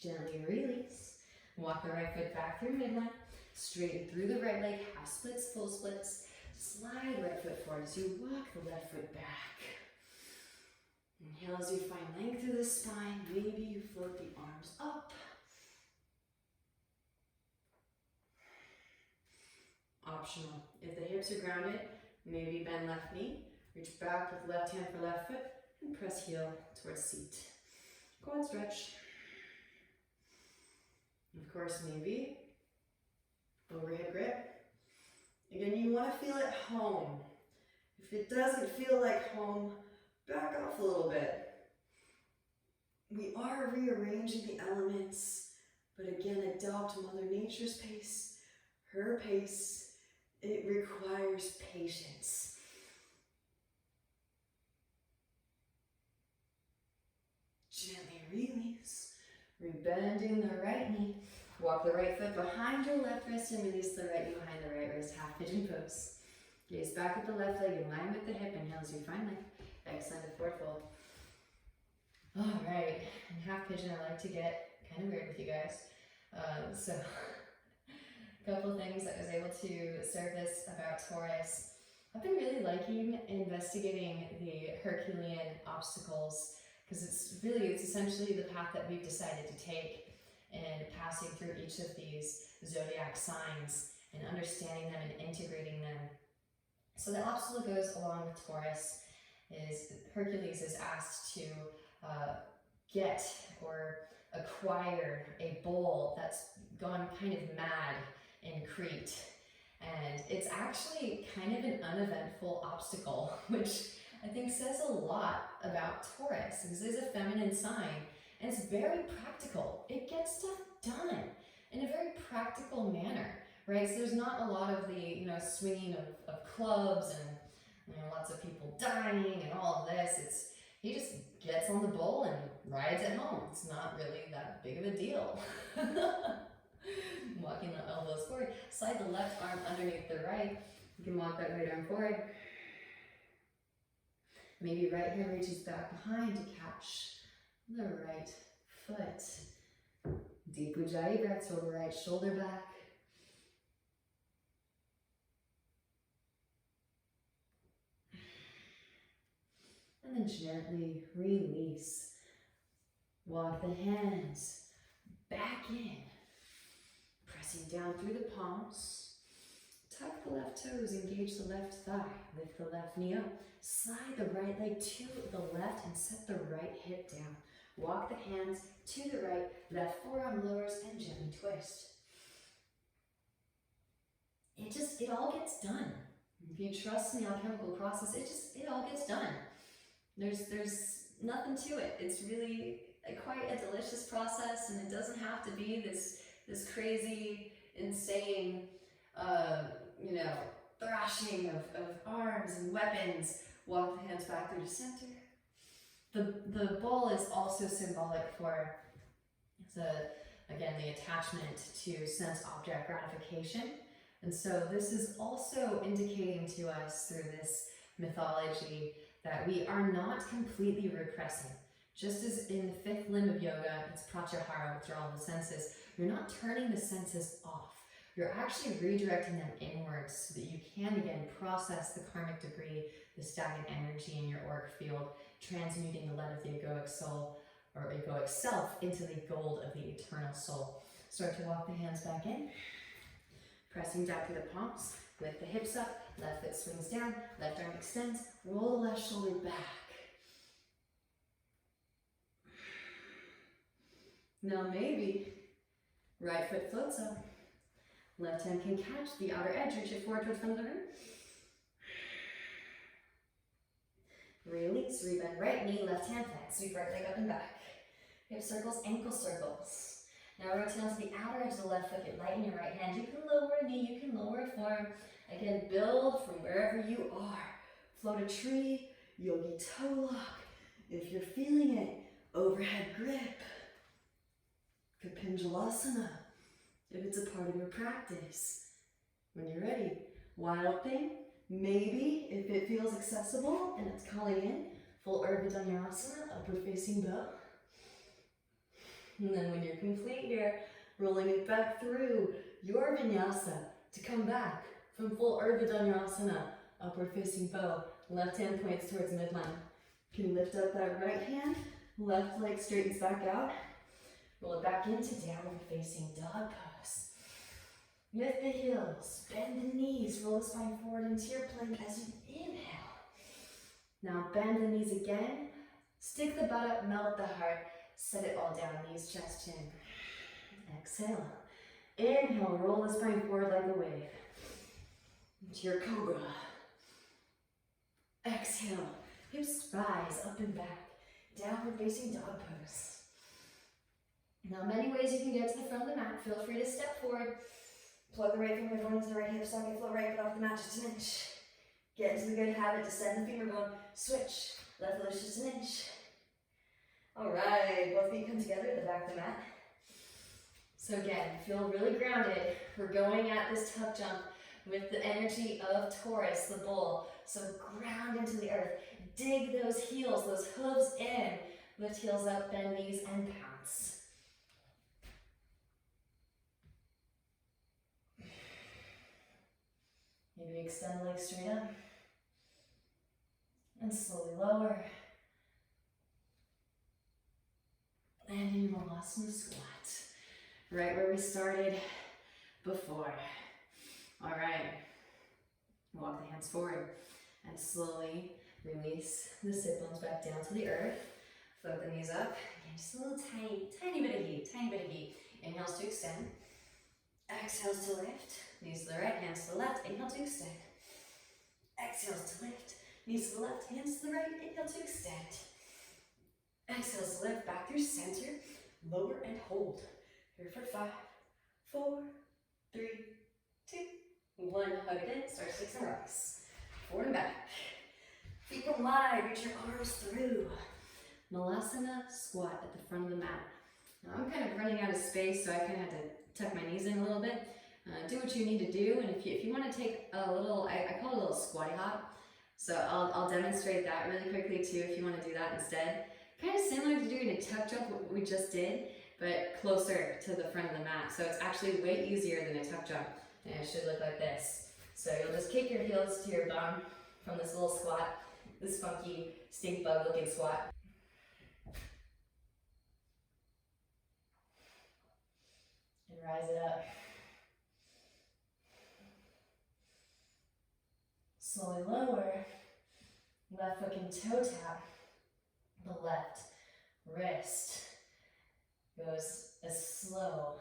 Gently release. Walk the right foot back through midline. Straighten through the right leg, half splits, full splits. Slide right foot forward as you walk the left foot back. Inhale as you find length through the spine. Maybe you float the arms up. Optional. If the hips are grounded, maybe bend left knee. Reach back with left hand for left foot and press heel towards seat. Go and stretch. Of course, maybe overhead grip. Again, you want to feel at home. If it doesn't feel like home, back off a little bit. We are rearranging the elements, but again, adopt Mother Nature's pace, her pace. It requires patience. Gently release, rebending the right knee. Walk the right foot behind your left wrist and release the right knee behind the right wrist. Half pigeon pose. Gaze back at the left leg in line with the hip. Inhale as you find length. Exhale to forward fold. All right, and half pigeon, I like to get kind of weird with you guys. So a couple things that I was able to surface about Taurus. I've been really liking investigating the Herculean obstacles because it's essentially the path that we've decided to take and passing through each of these zodiac signs and understanding them and integrating them. So the obstacle that goes along with Taurus is Hercules is asked to get or acquire a bull that's gone kind of mad in Crete. And it's actually kind of an uneventful obstacle, which I think says a lot about Taurus, because it is a feminine sign and it's very practical. It gets stuff done in a very practical manner, right? So there's not a lot of the, swinging of clubs and, lots of people dying and all of this. He just gets on the bull and rides it home. It's not really that big of a deal. Walking the elbows forward, slide the left arm underneath the right. You can walk that right arm forward. Maybe right hand reaches back behind to catch the right foot. Deep Ujjayi breaths, roll the right shoulder back. And then gently release. Walk the hands back in. Pressing down through the palms. Tuck the left toes, engage the left thigh. Lift the left knee up. Slide the right leg to the left and set the right hip down. Walk the hands to the right, left forearm lowers and gently twist. It all gets done. If you trust in the alchemical process, it all gets done. There's nothing to it. It's really quite a delicious process, and it doesn't have to be this crazy, insane, thrashing of arms and weapons. Walk the hands back through to center. The ball is also symbolic for the attachment to sense object gratification. And so this is also indicating to us through this mythology that we are not completely repressing. Just as in the fifth limb of yoga, it's pratyahara, withdrawal of the senses, you're not turning the senses off. You're actually redirecting them inwards so that you can again process the karmic debris, the stagnant energy in your auric field, transmuting the lead of the egoic soul or egoic self into the gold of the eternal soul. Start to walk the hands back in, pressing down through the palms, lift the hips up, left foot swings down, left arm extends, roll the left shoulder back. Now maybe right foot floats up, left hand can catch the outer edge, reach it forward towards front of the room. Release, rebend right knee, left hand flat, sweep right leg up and back. Hip circles, ankle circles. Now rotate onto the outer edge of the left foot, get light in your right hand. You can lower a knee, you can lower a forearm. Again, build from wherever you are. Float a tree, yogi toe lock. If you're feeling it, overhead grip. Congealation, if it's a part of your practice. When you're ready, wild thing, maybe if it feels accessible and it's calling in, full Urdhva Dhanurasana, upward facing bow. And then when you're complete here, rolling it back through your vinyasa to come back from full Urdhva Dhanurasana, upward facing bow. Left hand points towards midline. You can lift up that right hand, left leg straightens back out. Roll it back into downward facing dog pose. Lift the heels, bend the knees, roll the spine forward into your plank as you inhale. Now bend the knees again, stick the butt up, melt the heart, set it all down, knees, chest, chin. Exhale. Inhale, roll the spine forward like a wave. Into your cobra. Exhale, hips rise up and back, downward facing dog pose. Now many ways you can get to the front of the mat. Feel free to step forward, plug the right finger bone into the right hip socket, float right foot off the mat just an inch. Get into the good habit, descend the femur bone, switch, left foot lifts just an inch. Alright, both feet come together at the back of the mat. So again, feel really grounded. We're going at this tuck jump with the energy of Taurus, the bull. So ground into the earth. Dig those heels, those hooves in. Lift heels up, bend knees, and pounce. Maybe extend the legs straight up. And slowly lower. And in Malasana squat. Right where we started before. All right. Walk the hands forward and slowly release the sit bones back down to the earth. Float the knees up. Again, just a little tiny bit of heat, Inhales to extend. Exhales to lift. Knees to the right, hands to the left. Inhale to extend. Exhales to lift. Knees to the left, hands to the right. Inhale to extend. Exhales to lift, back through center. Lower and hold. Here for 5, 4, 3, 2, 1. Hug it in. Start sticks and rocks. Forward and back. Feet come wide. Reach your arms through. Malasana squat at the front of the mat. Now I'm kind of running out of space, so I kind of had to tuck my knees in a little bit. Do what you need to do, and if you want to take a little, I call it a little squatty hop. So I'll demonstrate that really quickly too if you want to do that instead. Kind of similar to doing a tuck jump, what we just did, but closer to the front of the mat. So it's actually way easier than a tuck jump, and it should look like this. So you'll just kick your heels to your bum from this little squat, this funky stink bug looking squat. And rise it up. Slowly lower. Left foot can toe tap the left wrist. Goes as slow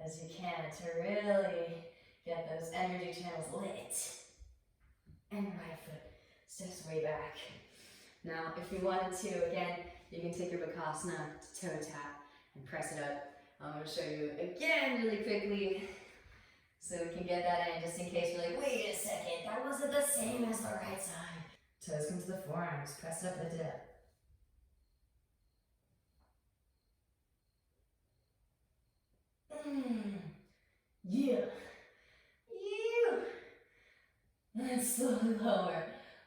as you can to really get those energy channels lit. And right foot steps way back. Now, if you wanted to, again, you can take your Bakasana to toe tap and press it up. I'm going to show you again really quickly so we can get that in, just in case you're like, wait a second, that wasn't the same as the right side. Toes come to the forearms, press it up, lift it up. Yeah. And slowly lower.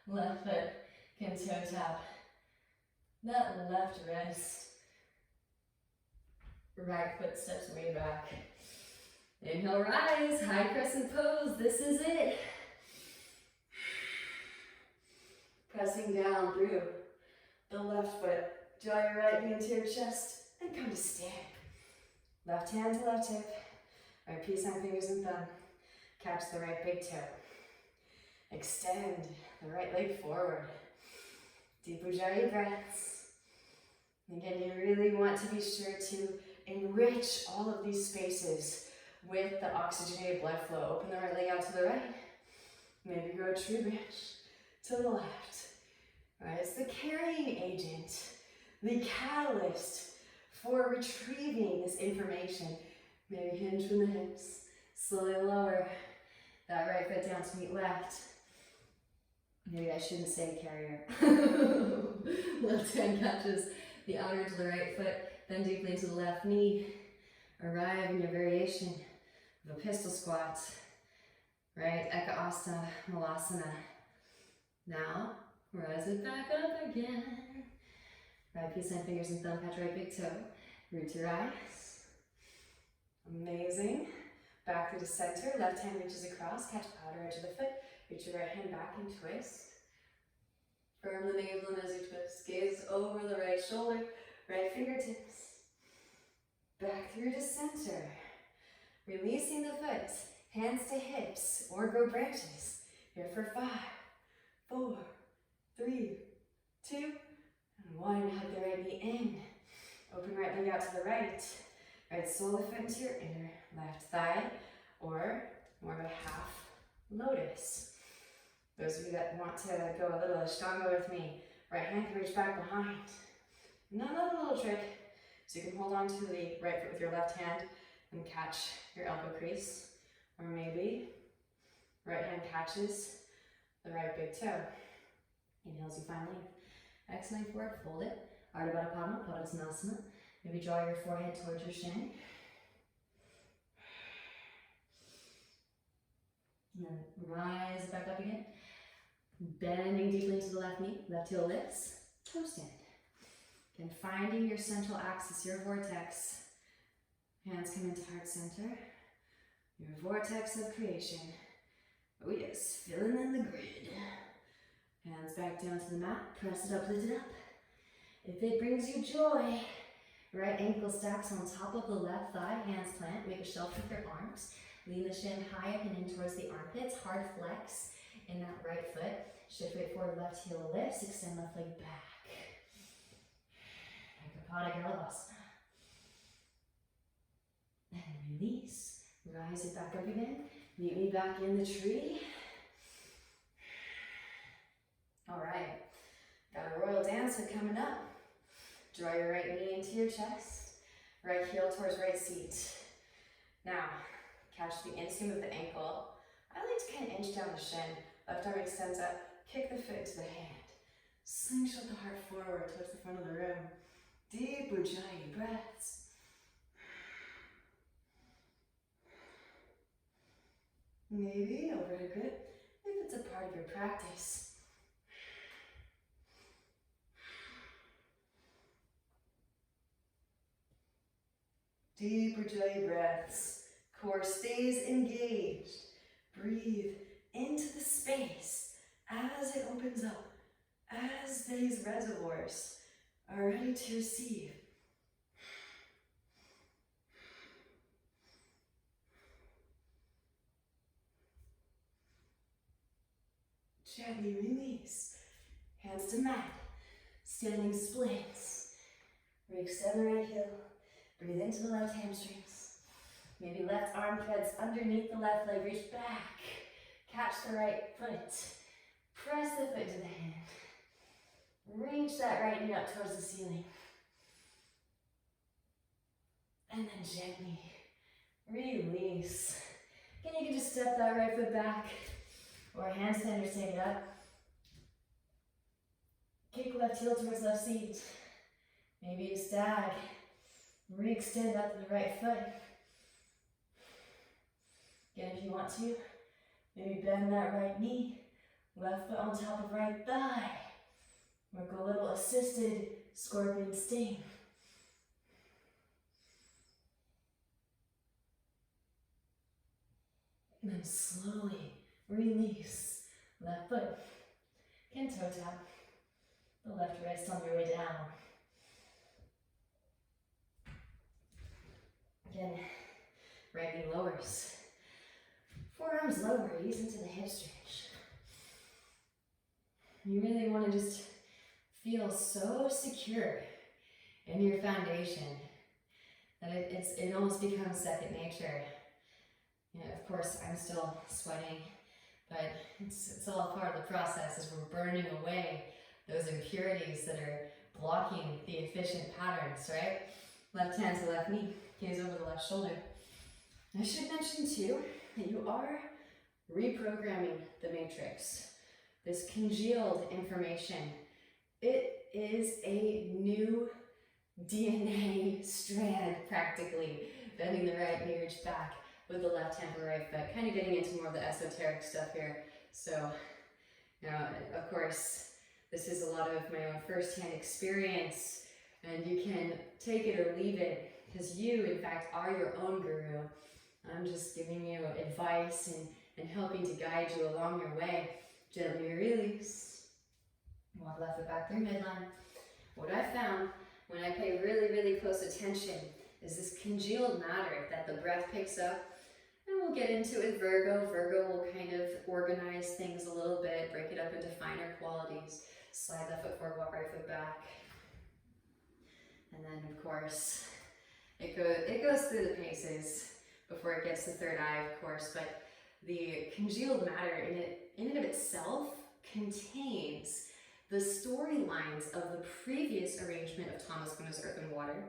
Left foot can toe tap that left wrist. Right foot steps way back. Inhale, rise, high crescent pose. This is it. Pressing down through the left foot. Draw your right knee into your chest and come to stand. Left hand to left hip. Right peace sign, fingers and thumb. Catch the right big toe. Extend the right leg forward. Deep Ujjayi breaths. Again, you really want to be sure to enrich all of these spaces with the oxygenated blood flow. Open the right leg out to the right. Maybe grow a tree branch to the left. Right, it's the carrying agent, the catalyst for retrieving this information. Maybe hinge from the hips. Slowly lower that right foot down to meet left. Maybe I shouldn't say carrier. Left hand catches the outer to the right foot, bend deeply into the left knee. Arrive in your variation of a pistol squat. Right, Eka Asta, Malasana. Now, rise it back up again. Right peace sign, fingers and thumb, catch right big toe. Root to rise. Amazing. Back through the center, left hand reaches across, catch outer edge of the foot. Reach your right hand back and twist. Firm the navel as you twist. Gaze over the right shoulder, right fingertips. Back through to center. Releasing the foot, hands to hips, or grow branches. Here for 5, 4, 3, 2, and 1. Hug the right knee in. Open right leg out to the right. Right solar foot into your inner left thigh, or more of a half lotus. Those of you that want to go a little Ashtanga with me, right hand can reach back behind. Another little trick, so you can hold on to the right foot with your left hand and catch your elbow crease. Or maybe right hand catches the right big toe. Inhales, you find length. Exhaling forward, fold it. Ardha Baddha Padma, Padmasana. Maybe draw your forehead towards your shin. And then rise back up again. Bending deeply into the left knee, left heel lifts, toe stand. Again, finding your central axis, your vortex. Hands come into heart center. Your vortex of creation. Oh yes, filling in the grid. Hands back down to the mat, press it up, lift it up. If it brings you joy, right ankle stacks on top of the left thigh, hands plant, make a shelf with your arms. Lean the shin high up and in towards the armpits, hard flex in that right foot. Shift weight forward, left heel lifts, extend left leg back. Ekapada Galavasana. And release. Rise it back up again. Meet me back in the tree. All right, got a royal dancer coming up. Draw your right knee into your chest, right heel towards right seat. Now, catch the inseam of the ankle. I like to kind of inch down the shin. Left arm extends up, kick the foot into the hand. Slingshot the heart forward towards the front of the room. Deep Ujjayi breaths. Maybe overhead grip, if it's a part of your practice. Deep Ujjayi breaths. Core stays engaged. Breathe into the space as it opens up, as these reservoirs are ready to receive. Gently release. Hands to mat. Standing splits. Re-extend the right heel. Breathe into the left hamstrings. Maybe left arm threads underneath the left leg. Reach back. Catch the right foot. Press the foot to the hand. Reach that right knee up towards the ceiling. And then gently release. Again, you can just step that right foot back. Or handstand or stand it up. Kick left heel towards left seat. Maybe a stag. Re-extend up the right foot. Again, if you want to, maybe bend that right knee. Left foot on top of right thigh. Work a little assisted scorpion sting. And then slowly release. Left foot. Can toe tap. The left wrist on your way down. Again, right knee lowers. Forearms lower, ease into the hip stretch. You really want to just feel so secure in your foundation that it almost becomes second nature. You know, of course, I'm still sweating, but it's all part of the process as we're burning away those impurities that are blocking the efficient patterns, right? Left hand to left knee, gaze over the left shoulder. I should mention too that you are reprogramming the matrix. This congealed information, it is a new DNA strand practically, bending the right knee, reach back with the left hand to the right foot, kind of getting into more of the esoteric stuff here. So, you know, of course, this is a lot of my own first-hand experience, and you can take it or leave it, because you, in fact, are your own guru. I'm just giving you advice and helping to guide you along your way. Gently release. Walk left foot back through midline. What I found when I pay really, really close attention is this congealed matter that the breath picks up. And we'll get into it with Virgo. Virgo will kind of organize things a little bit, break it up into finer qualities. Slide left foot forward, walk right foot back. And then, of course, it goes through the paces before it gets to third eye, of course. But The congealed matter in and of itself contains the storylines of the previous arrangement of tamas, gunas, earth, and water.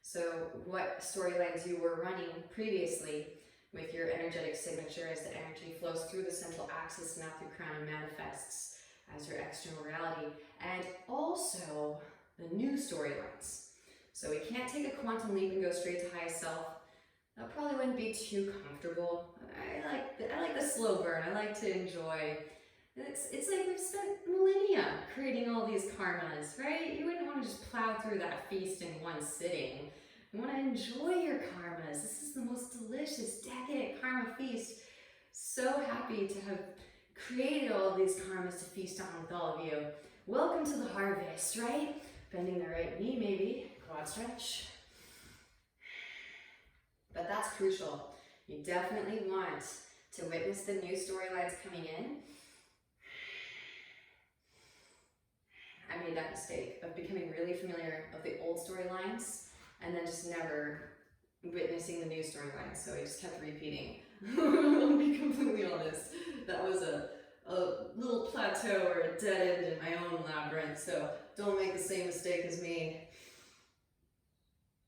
So what storylines you were running previously with your energetic signature as the energy flows through the central axis, now through crown, and manifests as your external reality, and also the new storylines. So we can't take a quantum leap and go straight to highest self. That probably wouldn't be too comfortable. I like the slow burn. I like to enjoy. It's like we've spent millennia creating all these karmas, right? You wouldn't want to just plow through that feast in one sitting. You want to enjoy your karmas. This is the most delicious, decadent karma feast. So happy to have created all these karmas to feast on with all of you. Welcome to the harvest, right? Bending the right knee, maybe. Quad stretch. But that's crucial. You definitely want to witness the new storylines coming in. I made that mistake of becoming really familiar of the old storylines and then just never witnessing the new storylines. So I just kept repeating. I'll be completely honest. That was a little plateau or a dead end in my own labyrinth. So don't make the same mistake as me.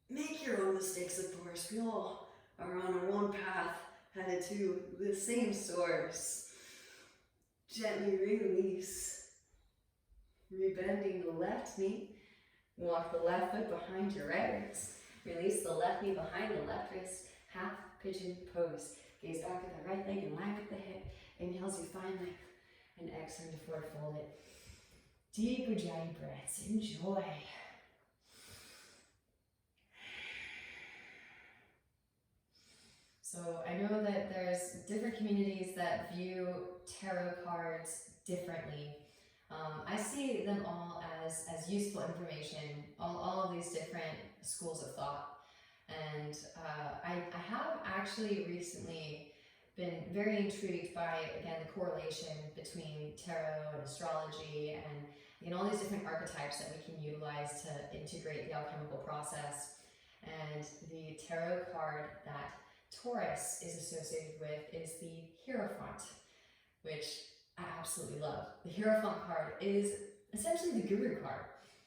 Make your own mistakes, of course. We all are on one path, headed to the same source. Gently release. Rebending the left knee. Walk the left foot behind your right wrist. Release the left knee behind the left wrist. Half pigeon pose. Gaze back at the right leg in line with the hip. Inhales, you find length. And exhale to forward fold it. Deep Ujjayi breaths. Enjoy. So I know that there's different communities that view tarot cards differently. I see them all as useful information, all of these different schools of thought. And I have actually recently been very intrigued by, again, the correlation between tarot and astrology and all these different archetypes that we can utilize to integrate the alchemical process. And the tarot card that Taurus is associated with is the Hierophant, which I absolutely love. The Hierophant card is essentially the Guru card.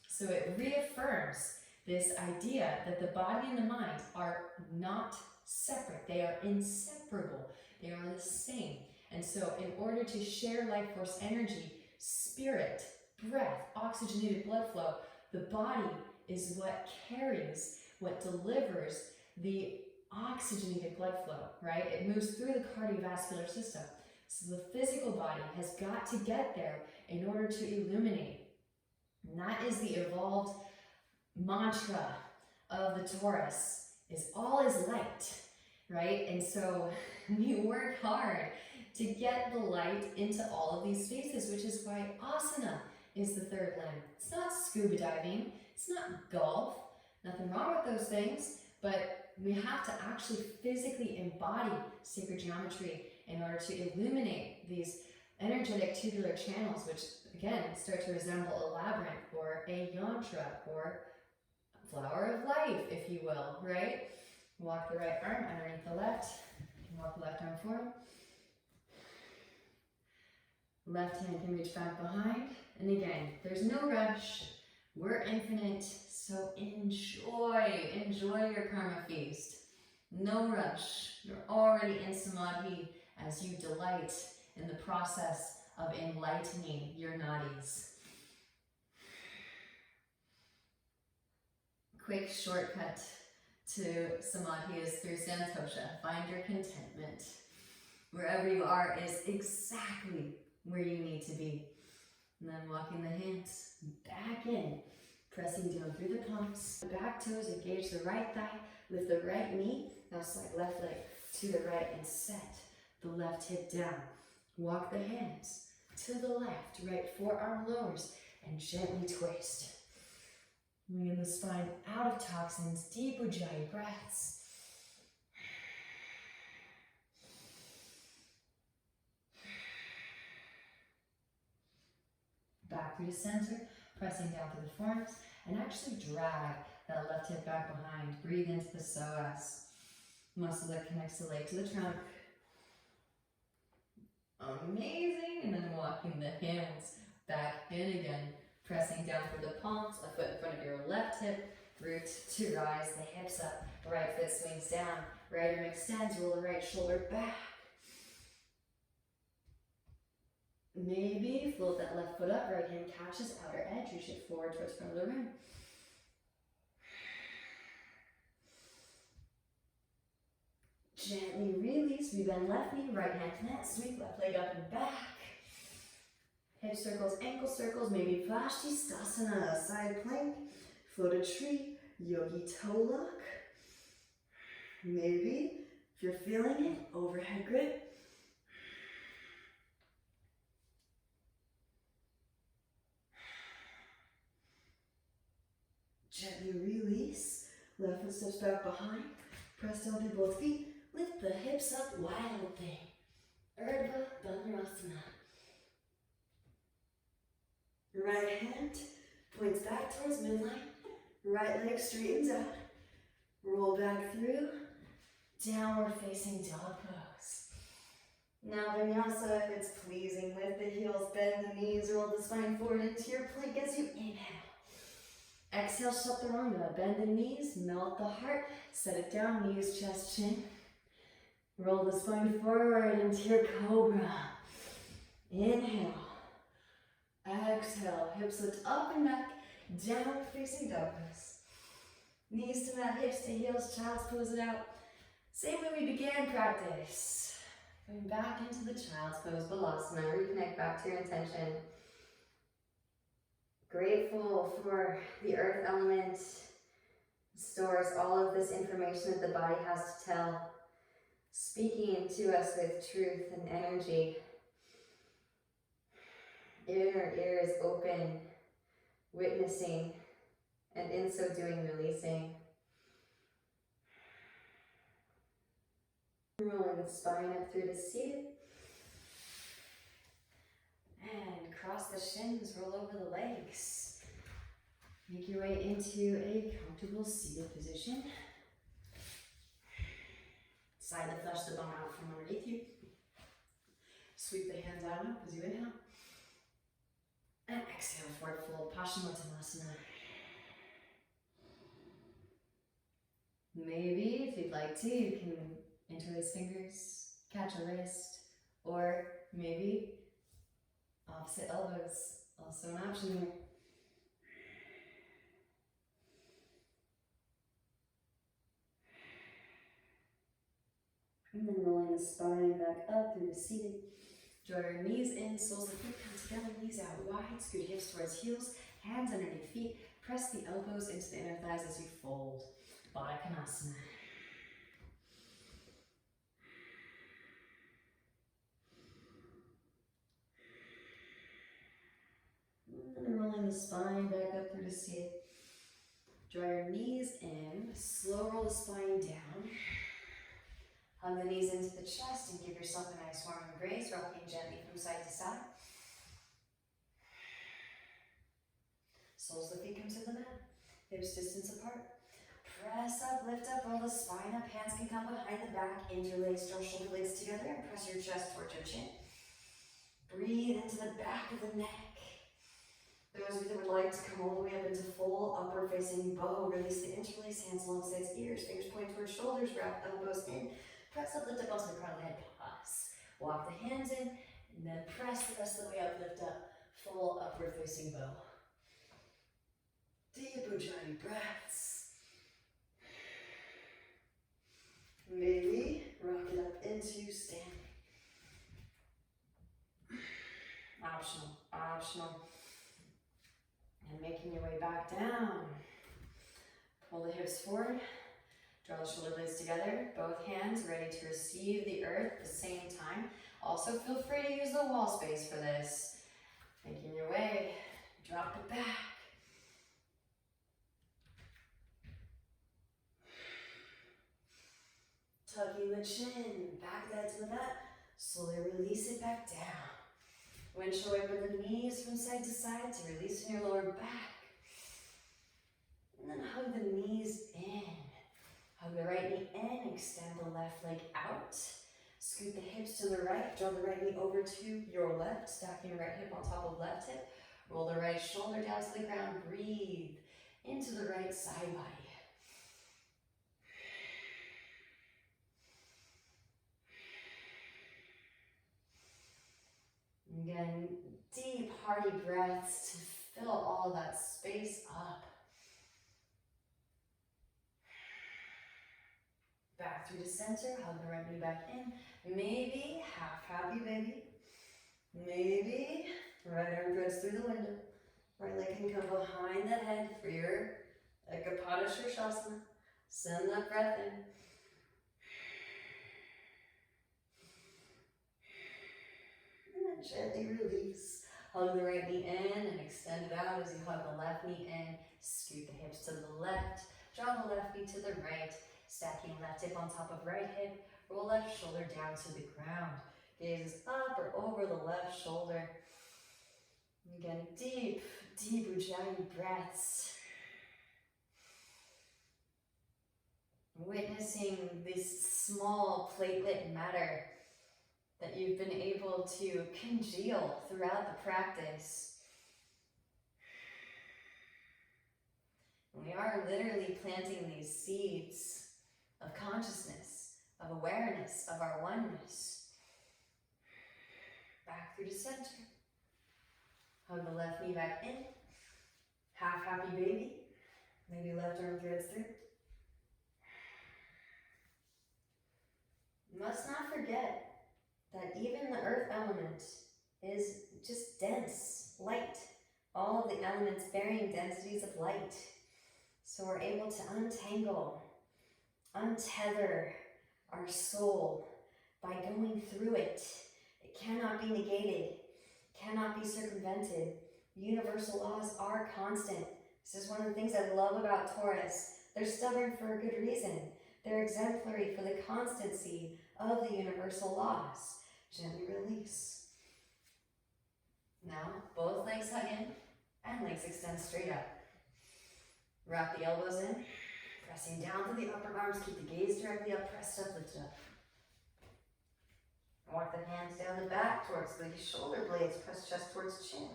So it reaffirms this idea that the body and the mind are not separate. They are inseparable. They are the same. And so in order to share life force energy, spirit, breath, oxygenated blood flow, the body is what carries, what delivers the oxygenated blood flow, right? It moves through the cardiovascular system. So the physical body has got to get there in order to illuminate. And that is the evolved mantra of the Taurus, is all is light, right? And so we work hard to get the light into all of these spaces, which is why asana is the third limb. It's not scuba diving, it's not golf, nothing wrong with those things, but we have to actually physically embody sacred geometry in order to illuminate these energetic tubular channels, which again start to resemble a labyrinth or a yantra or flower of life, if you will, right? Walk the right arm underneath the left, and walk the left arm forward. Left hand can reach back behind, and again, there's no rush. We're infinite, so enjoy your karma feast. No rush. You're already in samadhi as you delight in the process of enlightening your nadis. Quick shortcut to samadhi is through santosha. Find your contentment. Wherever you are is exactly where you need to be. And then walking the hands back in, pressing down through the palms. Back toes engage the right thigh, lift the right knee. Now slide left leg to the right and set the left hip down. Walk the hands to the left, right forearm lowers and gently twist. Bring the spine out of toxins, deep Ujjayi breaths. Back through the center, pressing down through the forearms, and actually drag that left hip back behind. Breathe into the psoas, muscle that connects the leg to the trunk. Amazing. And then walking the hands back in again, pressing down through the palms, a foot in front of your left hip, root to rise, the hips up, right foot swings down, right arm extends, roll the right shoulder back. Maybe float that left foot up, right hand catches outer edge, reach it forward towards front of the room. Gently release, we bend left knee, right hand plant, sweep left leg up and back. Hip circles, ankle circles, maybe viscosity, side plank, floated tree, yogi toe lock. Maybe, if you're feeling it, overhead grip. Gently release, left foot steps back behind, press down through both feet, lift the hips up, wide open. Urdhva Dhanurasana. Right hand points back towards midline, right leg straightens out, roll back through, downward facing dog pose. Now vinyasa, if it's pleasing, lift the heels, bend the knees, roll the spine forward into your plank as you inhale. Exhale, chaturanga, bend the knees, melt the heart, set it down, knees, chest, chin. Roll the spine forward into your cobra. Inhale. Exhale, hips lift up and back, downward facing dog pose. Knees to mat, hips to heels, child's pose it out. Same way we began practice. Going back into the child's pose, balasana, reconnect back to your intention. Grateful for the earth element, stores all of this information that the body has to tell, speaking to us with truth and energy. Inner ear is open, witnessing, and in so doing, releasing. Rolling the spine up through the seated. And cross the shins, roll over the legs. Make your way into a comfortable seated position. Side the flesh, the bum out from underneath you. Sweep the hands out and up as you inhale. And exhale, forward fold, Paschimottanasana. Maybe, if you'd like to, you can interlace fingers, catch a wrist, or maybe opposite elbows, also an option here. And then rolling the spine back up through the seated. Draw your knees in, soles of the feet come together, knees out wide, scoot hips towards heels, hands underneath feet, press the elbows into the inner thighs as you fold. Baddha Konasana. And rolling the spine back up through the seated. Draw your knees in, slow roll the spine down. Hug the knees into the chest and give yourself a nice warm embrace, rocking gently from side to side. Soles of the feet come to the mat, hips distance apart. Press up, lift up, roll the spine up, hands can come behind the back, interlace, draw shoulder blades together and press your chest towards your chin. Breathe into the back of the neck. Those of you that would like to come all the way up into full upward facing bow, release the interlace, hands alongside ears, fingers point towards shoulders, wrap elbows in. Press up, lift up onto the crown of the head, pause. Walk the hands in, and then press the rest of the way up, lift up, full upward facing bow. Deep Ujjayi breaths. Maybe rock it up into standing. Optional, optional. And making your way back down. Pull the hips forward. Draw the shoulder blades together, both hands ready to receive the earth at the same time. Also feel free to use the wall space for this. Making your way, drop it back. Tucking the chin, back that to the mat. Slowly release it back down. Windshield wiper the knees from side to side to release in your lower back. And then hug the knees in. Hug the right knee in, extend the left leg out. Scoot the hips to the right, draw the right knee over to your left, stacking your right hip on top of left hip. Roll the right shoulder down to the ground, breathe into the right side body. Again, deep, hearty breaths to fill all that space up. Back through to center, hug the right knee back in. Maybe half happy baby. Maybe right arm threads through the window. Right leg can come behind the head for your Ekapada Shirshasana. Send that breath in. And gently release. Hug the right knee in and extend it out as you hug the left knee in. Scoot the hips to the left. Draw the left knee to the right. Stacking left hip on top of right hip. Roll left shoulder down to the ground. Gaze up or over the left shoulder. Again, deep, deep Ujjayi breaths. Witnessing this small platelet matter that you've been able to congeal throughout the practice. We are literally planting these seeds of consciousness, of awareness, of our oneness. Back through to center. Hug the left knee back in. Half happy baby. Maybe left arm threads through. Must not forget that even the earth element is just dense, light. All of the elements varying densities of light. So we're able to untangle, untether our soul by going through it. It cannot be negated, cannot be circumvented. Universal laws are constant. This is one of the things I love about Taurus. They're stubborn for a good reason. They're exemplary for the constancy of the universal laws. Gently release. Now, both legs hug in and legs extend straight up. Wrap the elbows in, pressing down to the upper arms. Keep the gaze directly up, pressed up, lift up. Walk the hands down the back towards the shoulder blades. Press chest towards chin.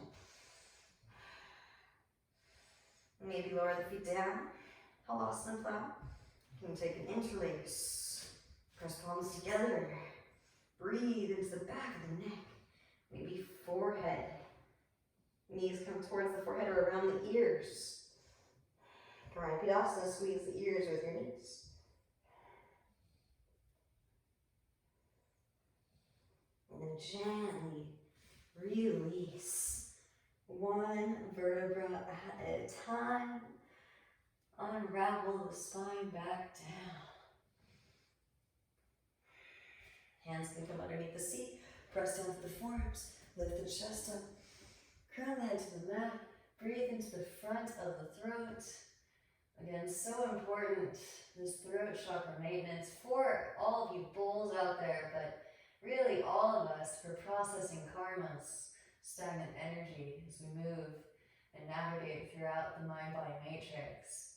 Maybe lower the feet down. Halasana plow. You can take an interlace. Press palms together. Breathe into the back of the neck. Maybe forehead. Knees come towards the forehead or around the ears. Karmic, squeeze the ears with your knees. And then gently release. One vertebra at a time. Unravel the spine back down. Hands can come underneath the seat. Press down to the forearms. Lift the chest up. Crown the head to the mat. Breathe into the front of the throat. Again, so important, this throat chakra maintenance for all of you bulls out there, but really all of us for processing karmas, stagnant energy as we move and navigate throughout the mind-body matrix.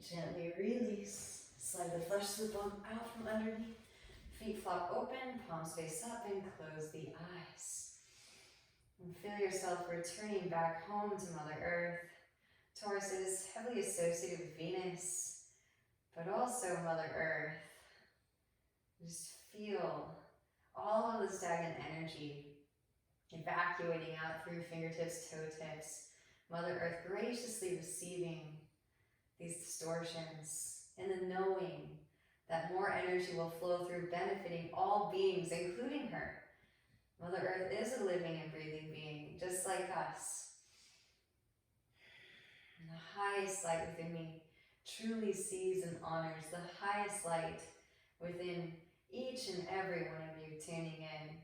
Gently release. Slide the flesh of the bum out from underneath. Feet flop open, palms face up, and close the eyes. And feel yourself returning back home to Mother Earth. Taurus is heavily associated with Venus, but also Mother Earth. Just feel all of the stagnant energy evacuating out through fingertips, toe tips. Mother Earth graciously receiving these distortions and the knowing that more energy will flow through, benefiting all beings, including her. Mother Earth is a living and breathing being, just like us. And the highest light within me truly sees and honors the highest light within each and every one of you tuning in.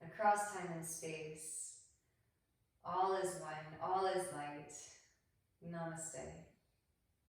Across time and space, all is one, all is light. Namaste.